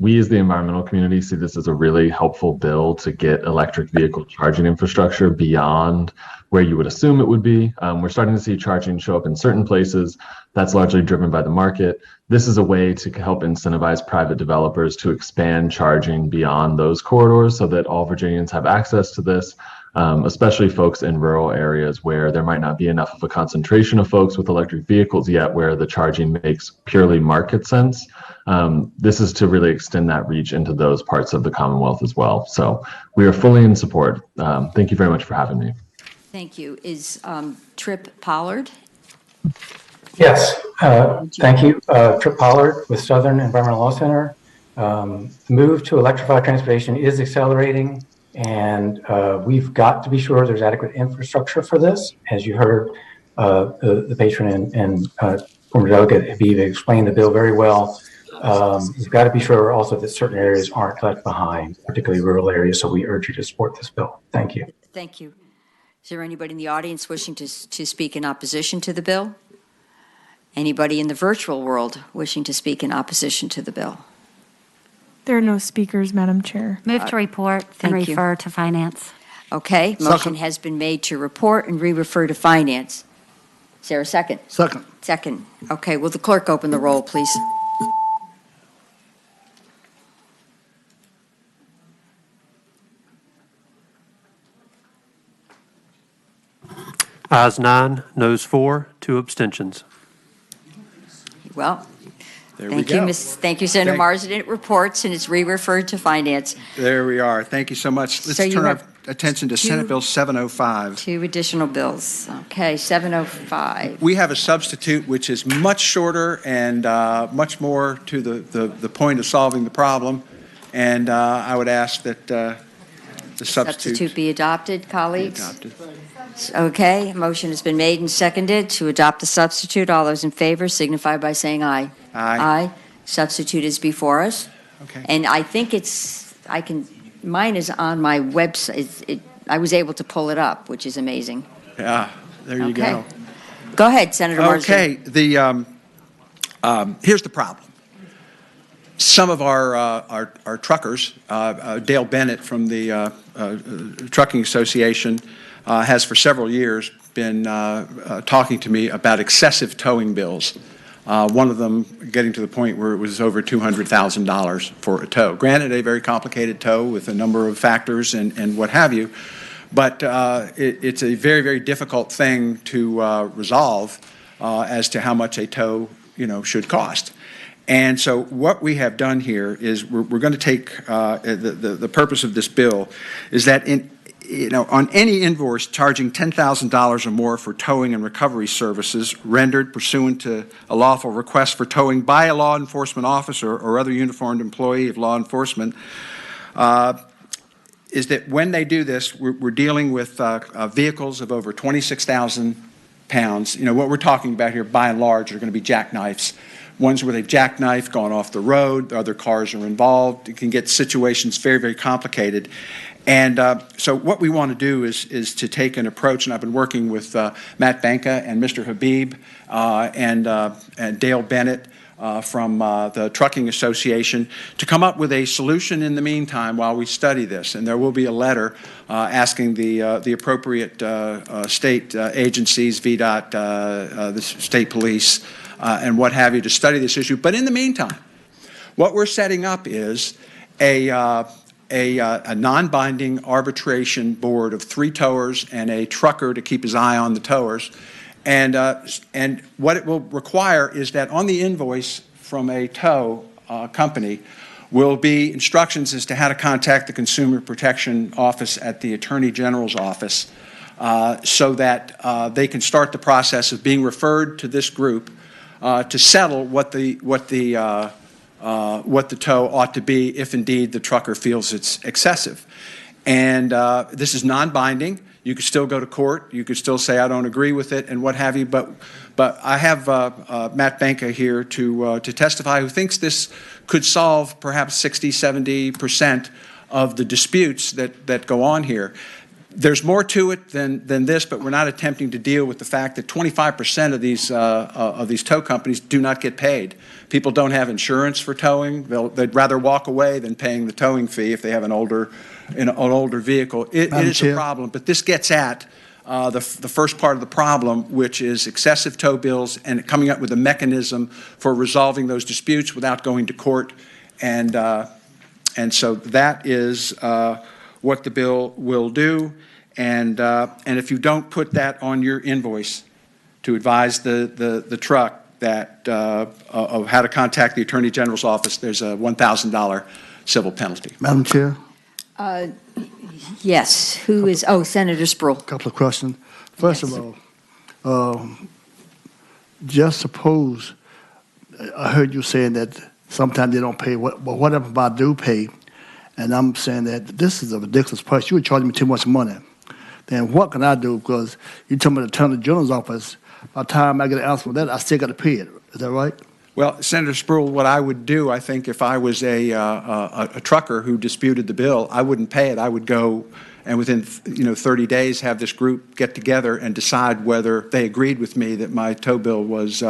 We as the environmental community see this as a really helpful bill to get electric vehicle charging infrastructure beyond where you would assume it would be. We're starting to see charging show up in certain places. That's largely driven by the market. This is a way to help incentivize private developers to expand charging beyond those corridors so that all Virginians have access to this. Especially folks in rural areas where there might not be enough of a concentration of folks with electric vehicles yet, where the charging makes purely market sense. This is to really extend that reach into those parts of the Commonwealth as well. So we are fully in support. Thank you very much for having me. Thank you. Is Tripp Pollard? Yes, thank you. Tripp Pollard with Southern Environmental Law Center. The move to electrify transportation is accelerating. And we've got to be sure there's adequate infrastructure for this. As you heard, the patron and former delegate Habib explained the bill very well. We've got to be sure also that certain areas aren't left behind, particularly rural areas. So we urge you to support this bill. Thank you. Thank you. Is there anybody in the audience wishing to speak in opposition to the bill? Anybody in the virtual world wishing to speak in opposition to the bill? There are no speakers, Madam Chair. Move to report and thank you. refer to finance. Okay, motion has been made to report and re-refer to finance. Is there a second? Second. Second. Okay, will the clerk open the roll, please? Ayes 9, noes 4, 2 abstentions. Well, There we thank you, go. Thank you, Senator Marsden. It reports and it's re-referred to finance. There we are. Thank you so much. Let's So you turn our have attention to Senate Bill 705. 2 additional bills. Okay, 705. We have a substitute which is much shorter and much more to the point of solving the problem. And I would ask that the substitute Be adopted, colleagues? Okay, motion has been made and seconded to adopt the substitute. All those in favor signify by saying aye. Aye. Substitute is before us. Okay. And I think mine is on my website. I was able to pull it up, which is amazing. Yeah, there you Okay. go. Go ahead, Senator Marsden. Okay, here's the problem. Some of our truckers, Dale Bennett from the Trucking Association, has for several years been talking to me about excessive towing bills. One of them getting to the point where it was over $200,000 for a tow. Granted, a very complicated tow with a number of factors and what have you, but it's a very, very difficult thing to resolve as to how much a tow, should cost. And so what we have done here is we're going to take the purpose of this bill is that on any invoice charging $10,000 or more for towing and recovery services rendered pursuant to a lawful request for towing by a law enforcement officer or other uniformed employee of law enforcement, is that when they do this, we're dealing with vehicles of over 26,000 pounds. What we're talking about here, by and large, are going to be jackknives. Ones where they've jackknifed, gone off the road, other cars are involved. It can get situations very, very complicated. And so what we want to do is to take an approach, and I've been working with Matt Banka and Mr. Habib and Dale Bennett from the Trucking Association to come up with a solution in the meantime while we study this. And there will be a letter asking the appropriate state agencies, VDOT, the state police, and what have you, to study this issue. But in the meantime, what we're setting up is a non-binding arbitration board of 3 towers and a trucker to keep his eye on the towers. And what it will require is that on the invoice from a tow company will be instructions as to how to contact the Consumer Protection Office at the Attorney General's office so that they can start the process of being referred to this group to settle what the tow ought to be if indeed the trucker feels it's excessive. And this is non-binding. You could still go to court. You could still say, I don't agree with it and what have you. But I have Matt Banka here to testify, who thinks this could solve perhaps 60, 70% of the disputes that go on here. There's more to it than this, but we're not attempting to deal with the fact that 25% of these tow companies do not get paid. People don't have insurance for towing. They'd rather walk away than paying the towing fee if they have an older vehicle. It is a problem, but this gets at the first part of the problem, which is excessive tow bills and coming up with a mechanism for resolving those disputes without going to court. And so that is what the bill will do. And if you don't put that on your invoice to advise the truck that of how to contact the Attorney General's office, there's a $1,000 civil penalty. Madam Chair? Yes. Who is? Oh, Senator Sproul. A couple of questions. First of all, just suppose, I heard you saying that sometimes they don't pay, but what if I do pay? And I'm saying that this is a ridiculous price. You were charging me too much money. Then what can I do? Because you told me to turn to the Attorney General's office. By the time I get an answer from that, I still got to pay it. Is that right? Well, Senator Spruill, what I would do, I think if I was a trucker who disputed the bill, I wouldn't pay it. I would go and within 30 days have this group get together and decide whether they agreed with me that my tow bill was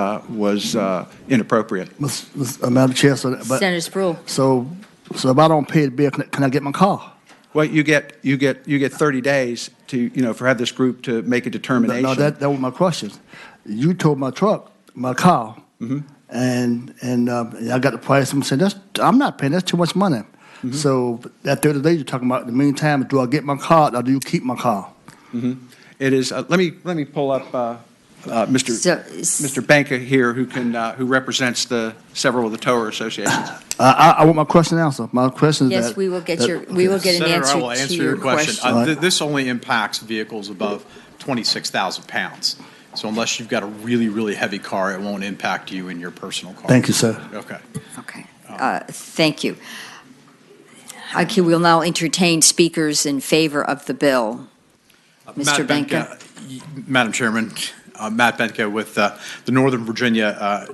inappropriate. Madam Chair, so, Senator Spruill. So if I don't pay the bill, can I get my car? Well, you get 30 days to for have this group to make a determination. No, that was my question. You told my car, and I got the price. I'm saying I'm not paying. That's too much money. So that 30 days you're talking about. In the meantime, do I get my car or do you keep my car? It is. Let me pull up Mr. Banka here, who represents several of the tower associations. I want my question answered. My question is Yes, we will get an answer I will answer to your question. This only impacts vehicles above 26,000 pounds. So unless you've got a really, really heavy car, it won't impact you in your personal car. Thank you, sir. Okay. Okay. Thank you. Okay, we'll now entertain speakers in favor of the bill. Mr. Benka. Madam Chairman, Matt Benka with the Northern Virginia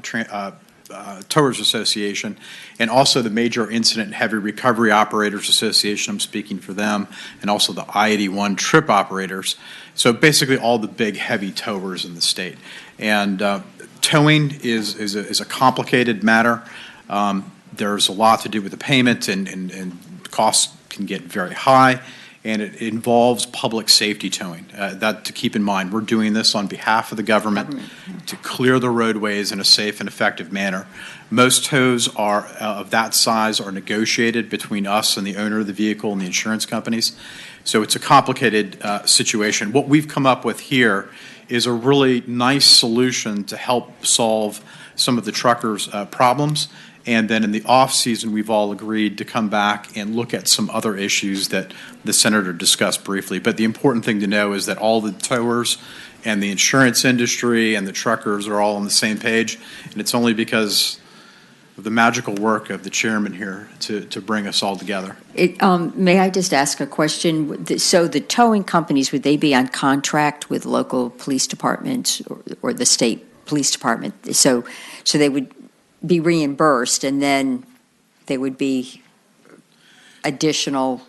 Towers Association, and also the Major Incident and Heavy Recovery Operators Association. I'm speaking for them, and also the I-81 trip operators. So basically all the big heavy towers in the state. And towing is a complicated matter. There's a lot to do with the payment, and costs can get very high, and it involves public safety towing. That to keep in mind. We're doing this on behalf of the government to clear the roadways in a safe and effective manner. Most tows of that size are negotiated between us and the owner of the vehicle and the insurance companies. So it's a complicated situation. What we've come up with here is a really nice solution to help solve some of the truckers' problems. And then in the off-season, we've all agreed to come back and look at some other issues that the senator discussed briefly. But the important thing to know is that all the towers and the insurance industry and the truckers are all on the same page. And it's only because of the magical work of the chairman here to bring us all together. May I just ask a question? So the towing companies, would they be on contract with local police departments or the state police department? So they would be reimbursed, and then they would be additional.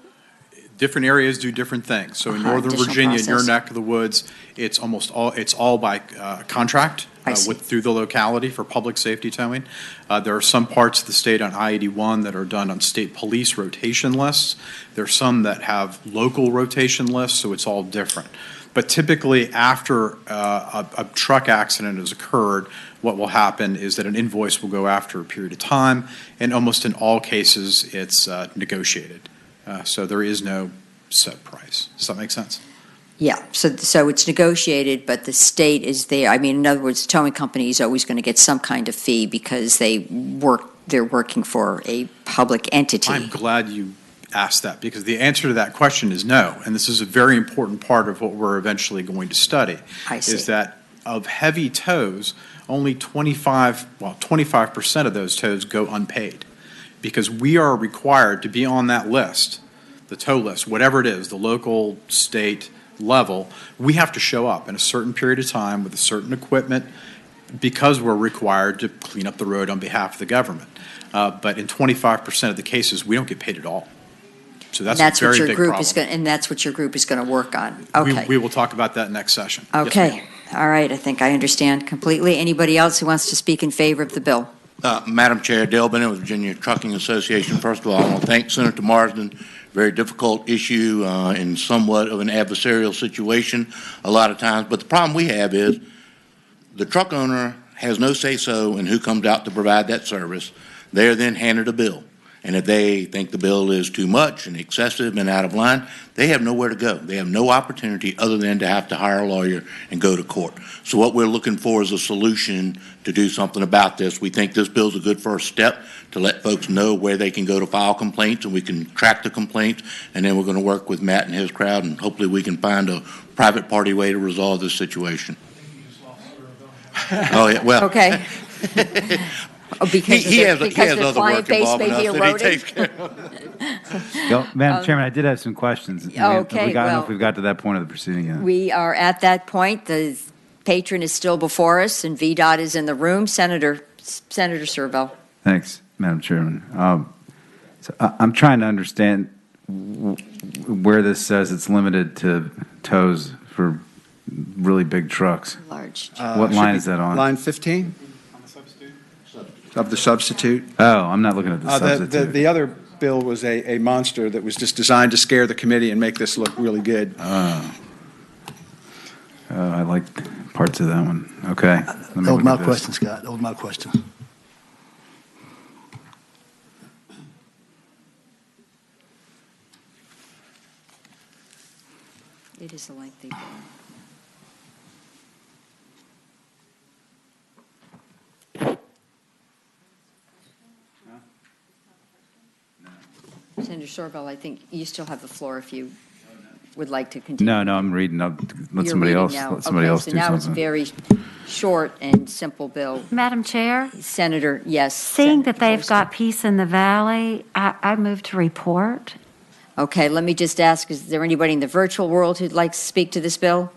Different areas do different things. So in Northern Virginia, in your neck of the woods, it's all by contract through the locality for public safety towing. There are some parts of the state on I-81 that are done on state police rotation lists. There are some that have local rotation lists, so it's all different. But typically, after a truck accident has occurred, what will happen is that an invoice will go after a period of time, and almost in all cases, it's negotiated. So there is no set price. Does that make sense? Yeah, so it's negotiated, but the state is there. I mean, in other words, the towing company is always going to get some kind of fee because they're working for a public entity. I'm glad you asked that, because the answer to that question is no, and this is a very important part of what we're eventually going to study. I see. Is that of heavy tows, only 25% of those tows go unpaid, because we are required to be on that list, the tow list, whatever it is, the local, state level. We have to show up in a certain period of time with a certain equipment because we're required to clean up the road on behalf of the government. But in 25% of the cases, we don't get paid at all. So that's a very big problem. And that's what your group is going to work on. Okay. We will talk about that next session. Okay. Yes, all right. I think I understand completely. Anybody else who wants to speak in favor of the bill? Madam Chair, Dale Bennett with Virginia Trucking Association. First of all, I want to thank Senator Marsden. Very difficult issue in somewhat of an adversarial situation a lot of times. But the problem we have is the truck owner has no say-so in who comes out to provide that service. They are then handed a bill. And if they think the bill is too much and excessive and out of line, they have nowhere to go. They have no opportunity other than to have to hire a lawyer and go to court. So what we're looking for is a solution to do something about this. We think this bill is a good first step to let folks know where they can go to file complaints, and we can track the complaints, and then we're going to work with Matt and his crowd, and hopefully we can find a private party way to resolve this situation. Oh, yeah, well. Okay. Because he has the other client work base involved may be enough that he eroded. takes care of. Madam Chairman, I did have some questions. Okay, I don't know well, if we've got to that point of the proceeding yet. We are at that point. The patron is still before us, and VDOT is in the room. Senator Senator Serbell. Thanks, Madam Chairman. I'm trying to understand where this says it's limited to tows for really big trucks. Large. What line is that on? Line 15? Of the substitute. Oh, I'm not looking at the substitute. The other bill was a monster that was just designed to scare the committee and make this look really good. I like parts of that one. Okay. That was my question, Scott. That was my question. It is a lengthy bill. Senator Sorbel, I think you still have the floor if you would like to continue. No, I'm reading. Let You're somebody reading else. now. Let somebody Okay, else so do now something. it's very short and simple bill. Madam Chair, Senator, yes. seeing that they've got peace in the valley, I move to report. Okay, let me just ask, is there anybody in the virtual world who'd like to speak to this bill?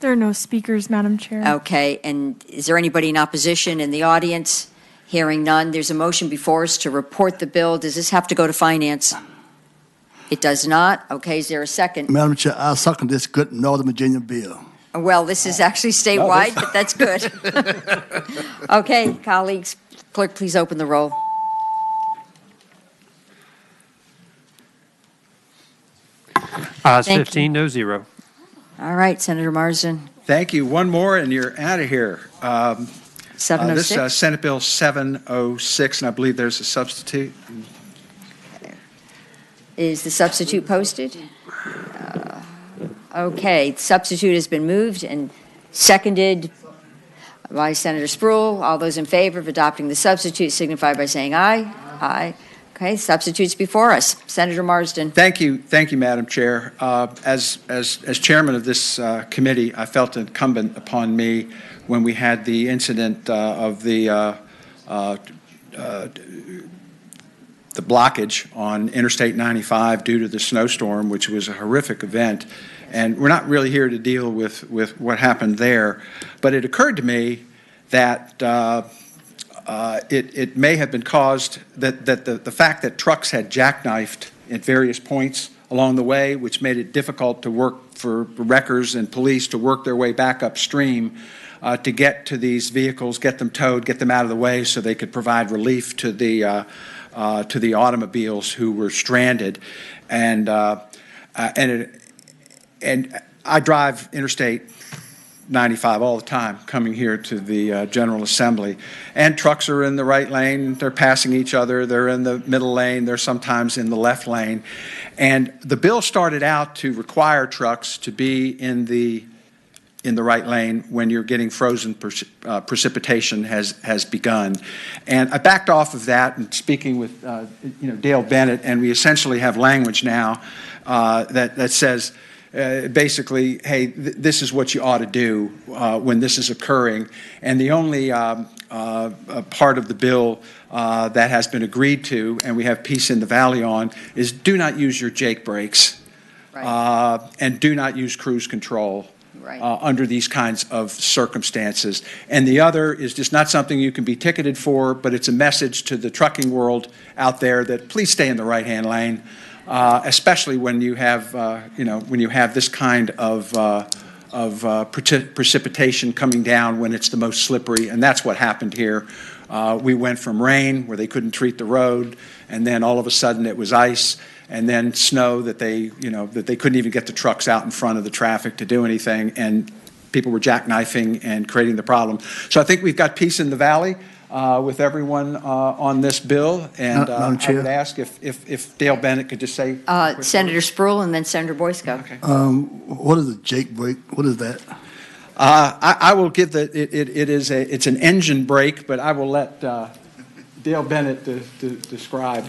There are no speakers, Madam Chair. Okay, and is there anybody in opposition in the audience? Hearing none, there's a motion before us to report the bill. Does this have to go to finance? It does not. Okay, is there a second? Madam Chair, I second this good Northern Virginia bill. Well, this is actually statewide, but that's good. Okay, colleagues, clerk, please open the roll. Ayes Thank 15, no zero. All right, Senator Marsden. Thank you. One more, and you're out of here. 706? This Senate Bill 706, and I believe there's a substitute. Is the substitute posted? Okay, substitute has been moved and seconded by Senator Spruill. All those in favor of adopting the substitute signify by saying aye. Aye. Okay, substitutes before us. Senator Marsden. Thank you, Madam Chair. As chairman of this committee, I felt incumbent upon me when we had the incident of the blockage on Interstate 95 due to the snowstorm, which was a horrific event. And we're not really here to deal with what happened there, but it occurred to me that it may have been caused that the fact that trucks had jackknifed at various points along the way, which made it difficult to work for wreckers and police to work their way back upstream to get to these vehicles, get them towed, get them out of the way so they could provide relief to the automobiles who were stranded. And I drive Interstate 95 all the time coming here to the General Assembly, and trucks are in the right lane, they're passing each other, they're in the middle lane, they're sometimes in the left lane. And the bill started out to require trucks to be in the right lane when you're getting frozen precipitation has begun. And I backed off of that and speaking with Dale Bennett, and we essentially have language now that says basically, hey, this is what you ought to do when this is occurring. And the only part of the bill that has been agreed to, and we have peace in the valley on, is do not use your Jake brakes and do not use cruise control. Under these kinds of circumstances. And the other is just not something you can be ticketed for, but it's a message to the trucking world out there that please stay in the right-hand lane, especially when you have, this kind of precipitation coming down when it's the most slippery, and that's what happened here. We went from rain, where they couldn't treat the road, and then all of a sudden it was ice, and then snow that they couldn't even get the trucks out in front of the traffic to do anything, and people were jackknifing and creating the problem. So I think we've got peace in the valley with everyone on this bill, and I would ask if Dale Bennett could just say. Senator Spruill and then Senator Boysko. Okay. What is a Jake brake? What is that? I will give it's an engine brake, but I will let Dale Bennett describe.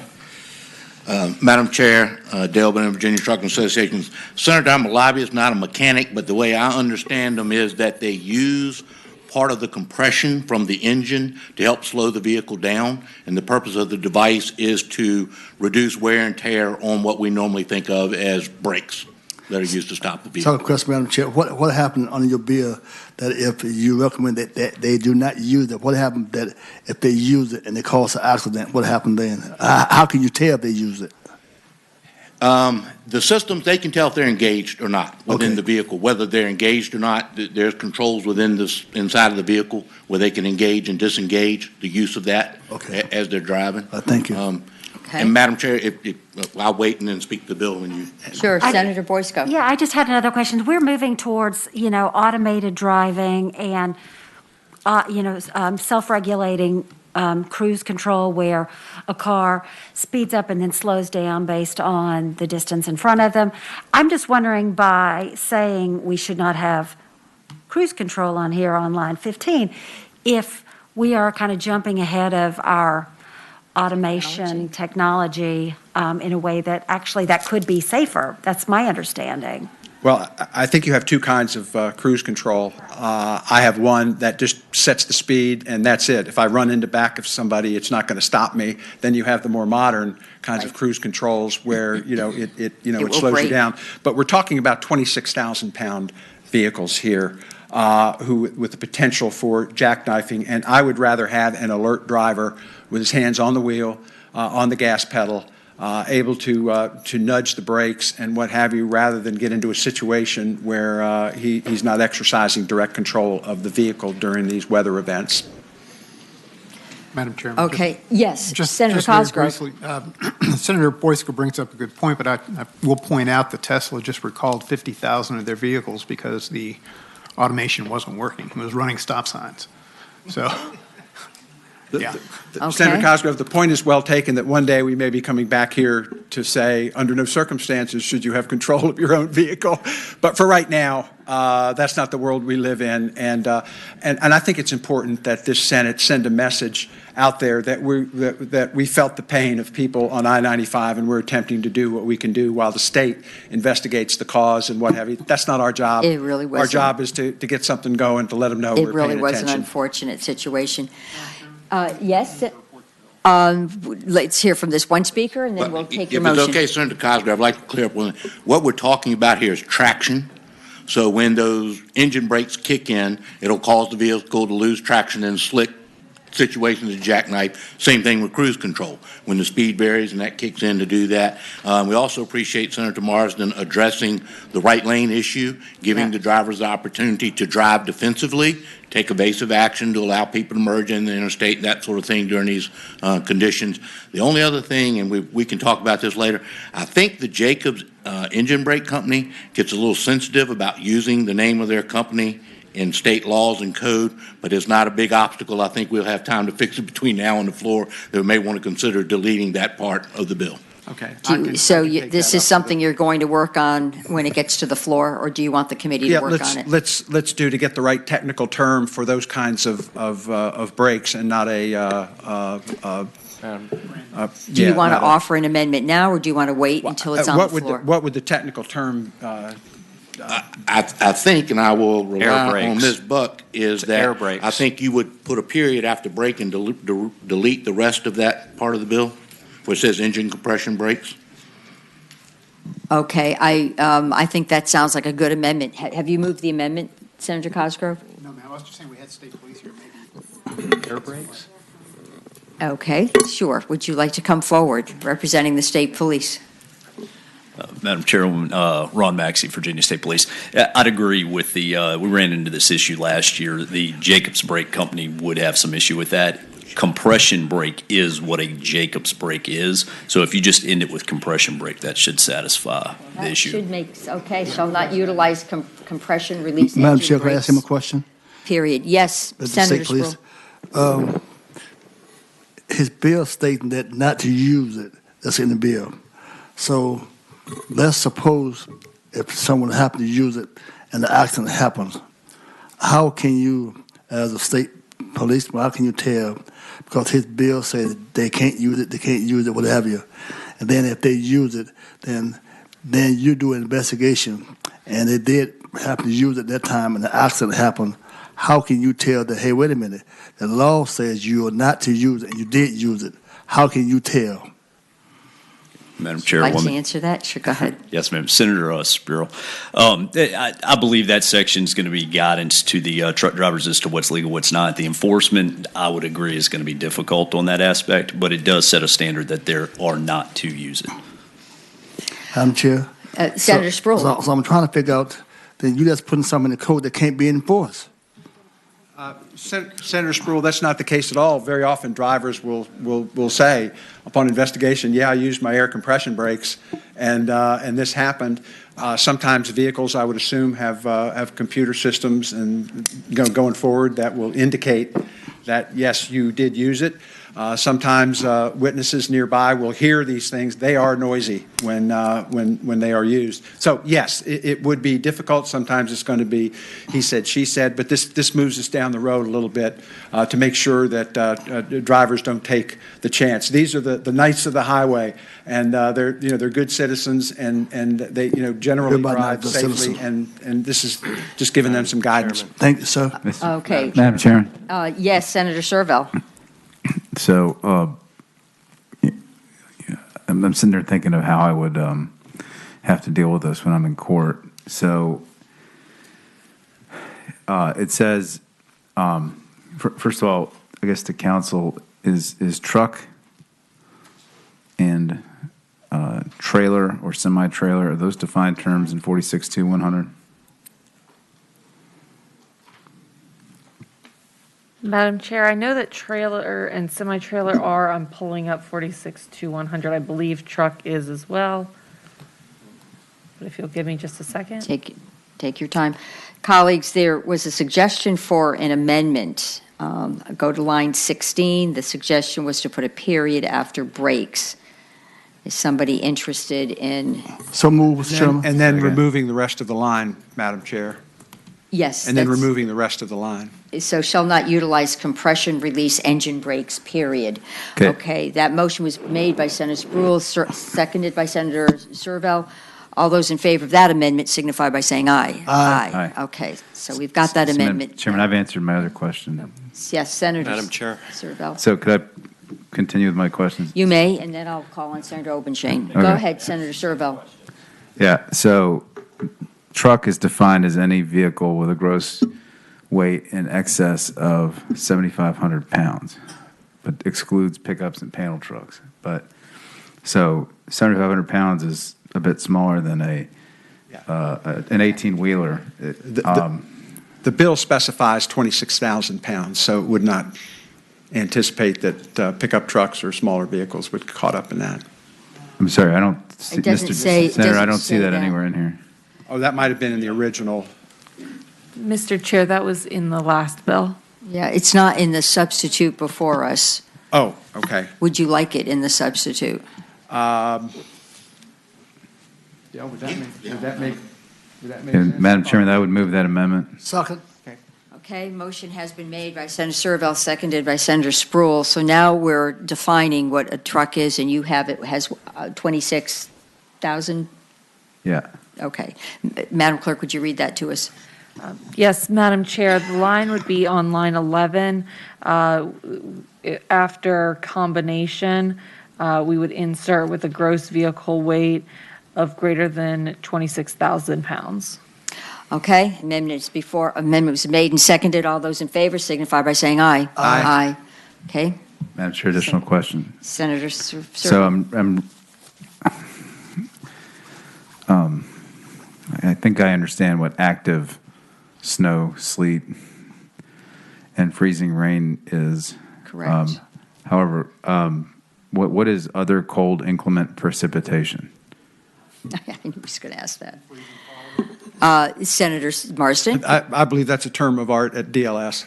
Madam Chair, Dale Bennett, Virginia Trucking Association. Senator, I'm a lobbyist, not a mechanic, but the way I understand them is that they use part of the compression from the engine to help slow the vehicle down, and the purpose of the device is to reduce wear and tear on what we normally think of as brakes. that are used to stop the So, vehicle. question, Madam Chair, what happened on your bill that if you recommend that they do not use it, what happened that if they use it and it causes an accident, what happened then? How can you tell if they use it? The systems, they can tell if they're engaged or not within Okay. the vehicle, whether they're engaged or not. There's controls within inside of the vehicle where they can engage and disengage the use of that as they're driving. Thank you. And Madam Chair, I'll wait and then speak to the bill when you. Sure, Senator Boysko. Yeah, I just had another question. We're moving towards, automated driving and, self-regulating cruise control where a car speeds up and then slows down based on the distance in front of them. I'm just wondering, by saying we should not have cruise control on here on line 15, if we are kind of jumping ahead of our automation technology in a way that actually that could be safer. That's my understanding. Well, I think you have two kinds of cruise control. I have one that just sets the speed, and that's it. If I run into back of somebody, it's not going to stop me. Then you have the more modern kinds of cruise controls where it slows you brake. down. But we're talking about 26,000-pound vehicles here with the potential for jackknifing, and I would rather have an alert driver with his hands on the wheel, on the gas pedal, able to nudge the brakes and what have you, rather than get into a situation where he's not exercising direct control of the vehicle during these weather events. Madam Chairman. Okay, yes, Senator very Cosgrove. briefly, Senator Boysko brings up a good point, but I will point out that Tesla just recalled 50,000 of their vehicles because the automation wasn't working. It was running stop signs. So, yeah. Senator Cosgrove, the point is well taken that one day we may be coming back here to say, under no circumstances should you have control of your own vehicle. But for right now, that's not the world we live in. And I think it's important that this Senate send a message out there that we felt the pain of people on I-95, and we're attempting to do what we can do while the state investigates the cause and what have you. That's not our job. It really wasn't. Our job is to get something going, to let them know we're It really paying was an attention. unfortunate situation. Yes, let's hear from this one speaker, and then we'll take your If it's motion. okay, Senator Cosgrove, I'd like to clear up one thing. What we're talking about here is traction. So when those engine brakes kick in, it'll cause the vehicle to lose traction in slick situations of jackknife. Same thing with cruise control. When the speed varies and that kicks in to do that. We also appreciate Senator Marsden addressing the right lane issue, giving the drivers the opportunity to drive defensively, take evasive action to allow people to merge in the interstate, that sort of thing during these conditions. The only other thing, and we can talk about this later, I think the Jacobs Engine Brake Company gets a little sensitive about using the name of their company in state laws and code, but it's not a big obstacle. I think we'll have time to fix it between now and the floor. That we may want to consider deleting that part of the bill. Okay. This is something you're going to work on when it gets to the floor, or do you want the committee to work on it? Let's do to get the right technical term for those kinds of breaks and not a. Do you want to offer an amendment now, or do you want to wait until it's on the floor? What would the technical term? I think, and I will rely on Ms. Buck, is air that brakes. I think you would put a period after break and delete the rest of that part of the bill where it says engine compression brakes. Okay, I think that sounds like a good amendment. Have you moved the amendment, Senator Cosgrove? No, ma'am, I was just saying we had state police here, maybe. Air brakes? Okay, sure. Would you like to come forward representing the state police? Madam Chairwoman, Ron Maxey, Virginia State Police. I'd agree with we ran into this issue last year. The Jacobs Brake Company would have some issue with that. Compression brake is what a Jacobs brake is. So if you just end it with compression brake, that should satisfy the issue. Should make, shall not utilize compression release Madam engine Chair, can I ask him a brakes. question? Period. Yes, Senator State Sproul. Police. His bill stating that not to use it, that's in the bill. So let's suppose if someone happened to use it and the accident happens, how can you, as a state policeman, how can you tell? Because his bill says they can't use it, what have you. And then if they use it, then you do an investigation, and they did happen to use it at that time and the accident happened. How can you tell that, hey, wait a minute, the law says you are not to use it and you did use it? How can you tell? Madam Would you like to Chairwoman. answer that? Sure, go ahead. Yes, ma'am. Senator Spiro. I believe that section is going to be guidance to the truck drivers as to what's legal, what's not. The enforcement, I would agree, is going to be difficult on that aspect, but it does set a standard that there are not to use it. Madam Chair. Senator Sproul. So I'm trying to figure out, then you just putting something in the code that can't be enforced. Senator Spruill, that's not the case at all. Very often drivers will say upon investigation, yeah, I used my air compression brakes and this happened. Sometimes vehicles, I would assume, have computer systems and going forward that will indicate that, yes, you did use it. Sometimes witnesses nearby will hear these things. They are noisy when they are used. So yes, it would be difficult. Sometimes it's going to be he said, she said. But this moves us down the road a little bit to make sure that drivers don't take the chance. These are the knights of the highway, and they're good citizens, and they generally drive safely. And this is just giving them some guidance. Thank you, sir. Okay. Madam Chairman. Yes, Senator Servell. So I'm sitting there thinking of how I would have to deal with this when I'm in court. So it says, first of all, I guess the council is truck and trailer or semi-trailer, are those defined terms in 46-100? Madam Chair, I know that trailer and semi-trailer are, I'm pulling up 46-100. I believe truck is as well. But if you'll give me just a second. Take your time. Colleagues, there was a suggestion for an amendment. Go to line 16. The suggestion was to put a period after breaks. Is somebody interested in? So move, Mr. Chairman. And then removing the rest of the line, Madam Chair. Yes. And then removing the rest of the line. So shall not utilize compression release engine brakes, period. Okay, that motion was made by Senator Spruill, seconded by Senator Servell. All those in favor of that amendment signify by saying aye. Aye. Okay, so we've got that amendment. Chairman, I've answered my other question. Yes, Senator Madam Chair. Servell. So could I continue with my questions? You may, and then I'll call on Senator Obenshain. Go ahead, Senator Servell. Yeah, so truck is defined as any vehicle with a gross weight in excess of 7,500 pounds, but excludes pickups and panel trucks. But so 7,500 pounds is a bit smaller than an 18-wheeler. The bill specifies 26,000 pounds, so it would not anticipate that pickup trucks or smaller vehicles would get caught up in that. I'm sorry, I don't see, It doesn't say- Senator, I doesn't don't see say that that. anywhere in here. Oh, that might have been in the original. Mr. Chair, that was in the last bill. Yeah, it's not in the substitute before us. Oh, okay. Would you like it in the substitute? Yeah, would that make And sense? Madam Chairman, I would move that amendment. Second. Okay, motion has been made by Senator Servell, seconded by Senator Spruill. So now we're defining what a truck is, and you have it has 26,000? Yeah. Okay. Madam Clerk, would you read that to us? Yes, Madam Chair, the line would be on line 11. After combination, we would insert with a gross vehicle weight of greater than 26,000 pounds. Okay, amendment was made and seconded. All those in favor signify by saying aye. Aye. Okay, Madam Chair, additional question. Senator So I think I understand what active snow, sleet, and freezing rain is. Correct. However, what is other cold inclement precipitation? I knew he was going to ask that. Senator Marsden? I believe that's a term of art at DLS.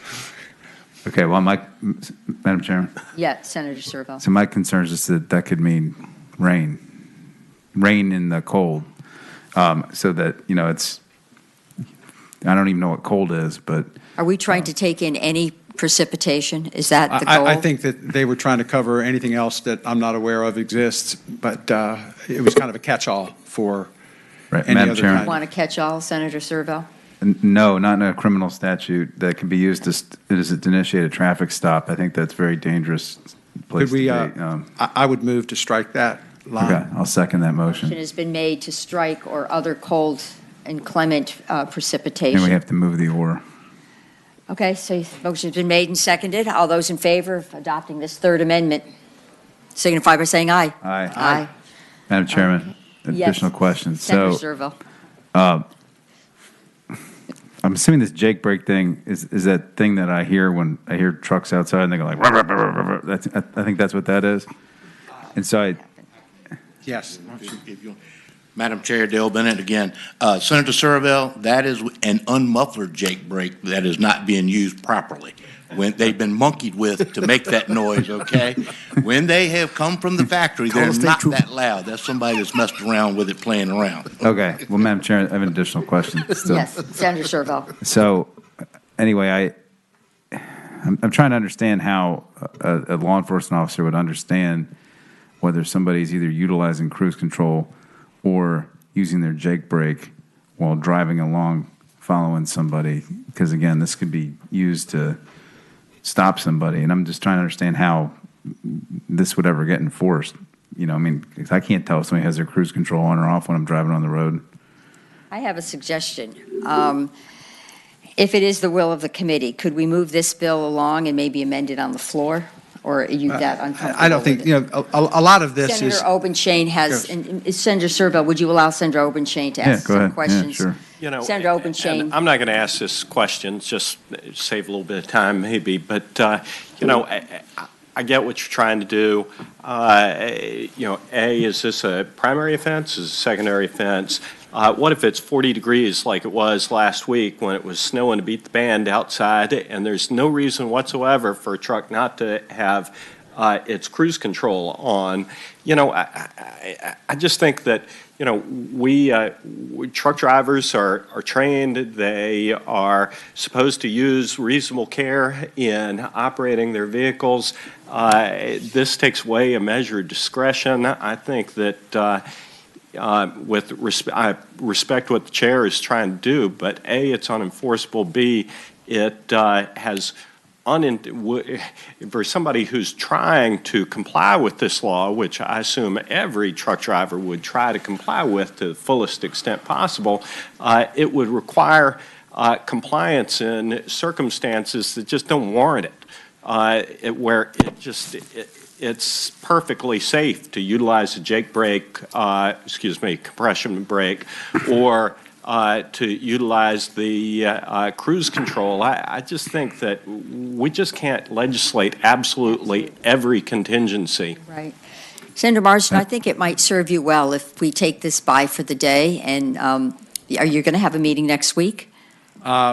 Okay, well, Madam Chairman. Yeah, Senator Servell. So my concern is just that could mean rain in the cold. So that, it's, I don't even know what cold is, but. Are we trying to take in any precipitation? Is that the goal? I think that they were trying to cover anything else that I'm not aware of exists, but it was kind of a catch-all for any Madam other Chairman. kind. Want to catch all, Senator Servell? No, not in a criminal statute that can be used to initiate a traffic stop. I think that's very dangerous place Could we, to be. I would move to strike that line. Okay, I'll second that Motion motion. has been made to strike or other cold and clement And we precipitation. have to move the or. Okay, so motion's been made and seconded. All those in favor of adopting this third amendment signify by saying aye. Aye. Aye. Madam Chairman, Yes. additional questions. Senator So, Servo. I'm assuming this Jake brake thing is that thing that I hear when I hear trucks outside and they go like, "Rah, rah, rah, rah, rah, rah." I think that's what that is. And so Yes. If you- Madam Chair, Dale Bennett again. Senator Surville, that is an unmuffler Jake brake that is not being used properly. When they've been monkeyed with to make that noise, okay? When they have come from the factory, they're not that loud. That's somebody that's messed around with it playing around. Okay, well, Madam Chair, I have an additional question still. Yes, Senator Servo. So, anyway, I'm trying to understand how a law enforcement officer would understand whether somebody's either utilizing cruise control or using their Jake brake while driving along, following somebody. Because again, this could be used to stop somebody, and I'm just trying to understand how this would ever get enforced. You know, I mean, 'cause I can't tell if somebody has their cruise control on or off when I'm driving on the road. I have a suggestion. If it is the will of the committee, could we move this bill along and maybe amend it on the floor? Or are you that uncomfortable I don't think, with it? a lot of this is. Senator Obenchain has, Yes. and Senator Servo, would you allow Senator Obenchain to ask go some ahead. questions? Yeah, sure. You know, Senator Obenchain. and I'm not going to ask this question, just save a little bit of time maybe, but, you know, I get what you're trying to do. You know, A, is this a primary offense? Is it a secondary offense? What if it's 40 degrees like it was last week when it was snowing to beat the band outside, and there's no reason whatsoever for a truck not to have its cruise control on? You know, I just think that, you know, we truck drivers are trained. They are supposed to use reasonable care in operating their vehicles. This takes away a measure of discretion. I think that with I respect what the chair is trying to do, but A, it's unenforceable. B, it has for somebody who's trying to comply with this law, which I assume every truck driver would try to comply with to the fullest extent possible, it would require compliance in circumstances that just don't warrant it, where it's perfectly safe to utilize a Jake brake, compression brake, or to utilize the cruise control. I just think that we just can't legislate absolutely every contingency. Right. Senator Marsden, I think it might serve you well if we take this by for the day, and are you going to have a meeting next week?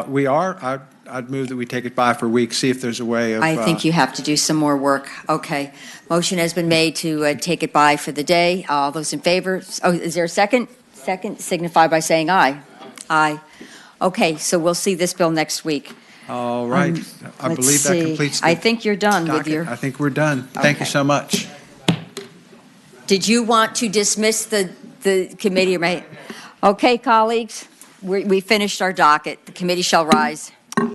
We are. I'd move that we take it by for a week, see if there's a way of. I think you have to do some more work. Okay. Motion has been made to take it by for the day. All those in favor? Oh, is there a second? Second, signify by saying aye. Aye. Okay, so we'll see this bill next week. All right. I Let's believe that see. completes the I think you're done with docket. your. I think we're done. Thank you Okay. so much. Did you want to dismiss the committee? Right. Okay, colleagues, we finished our docket. The committee shall rise.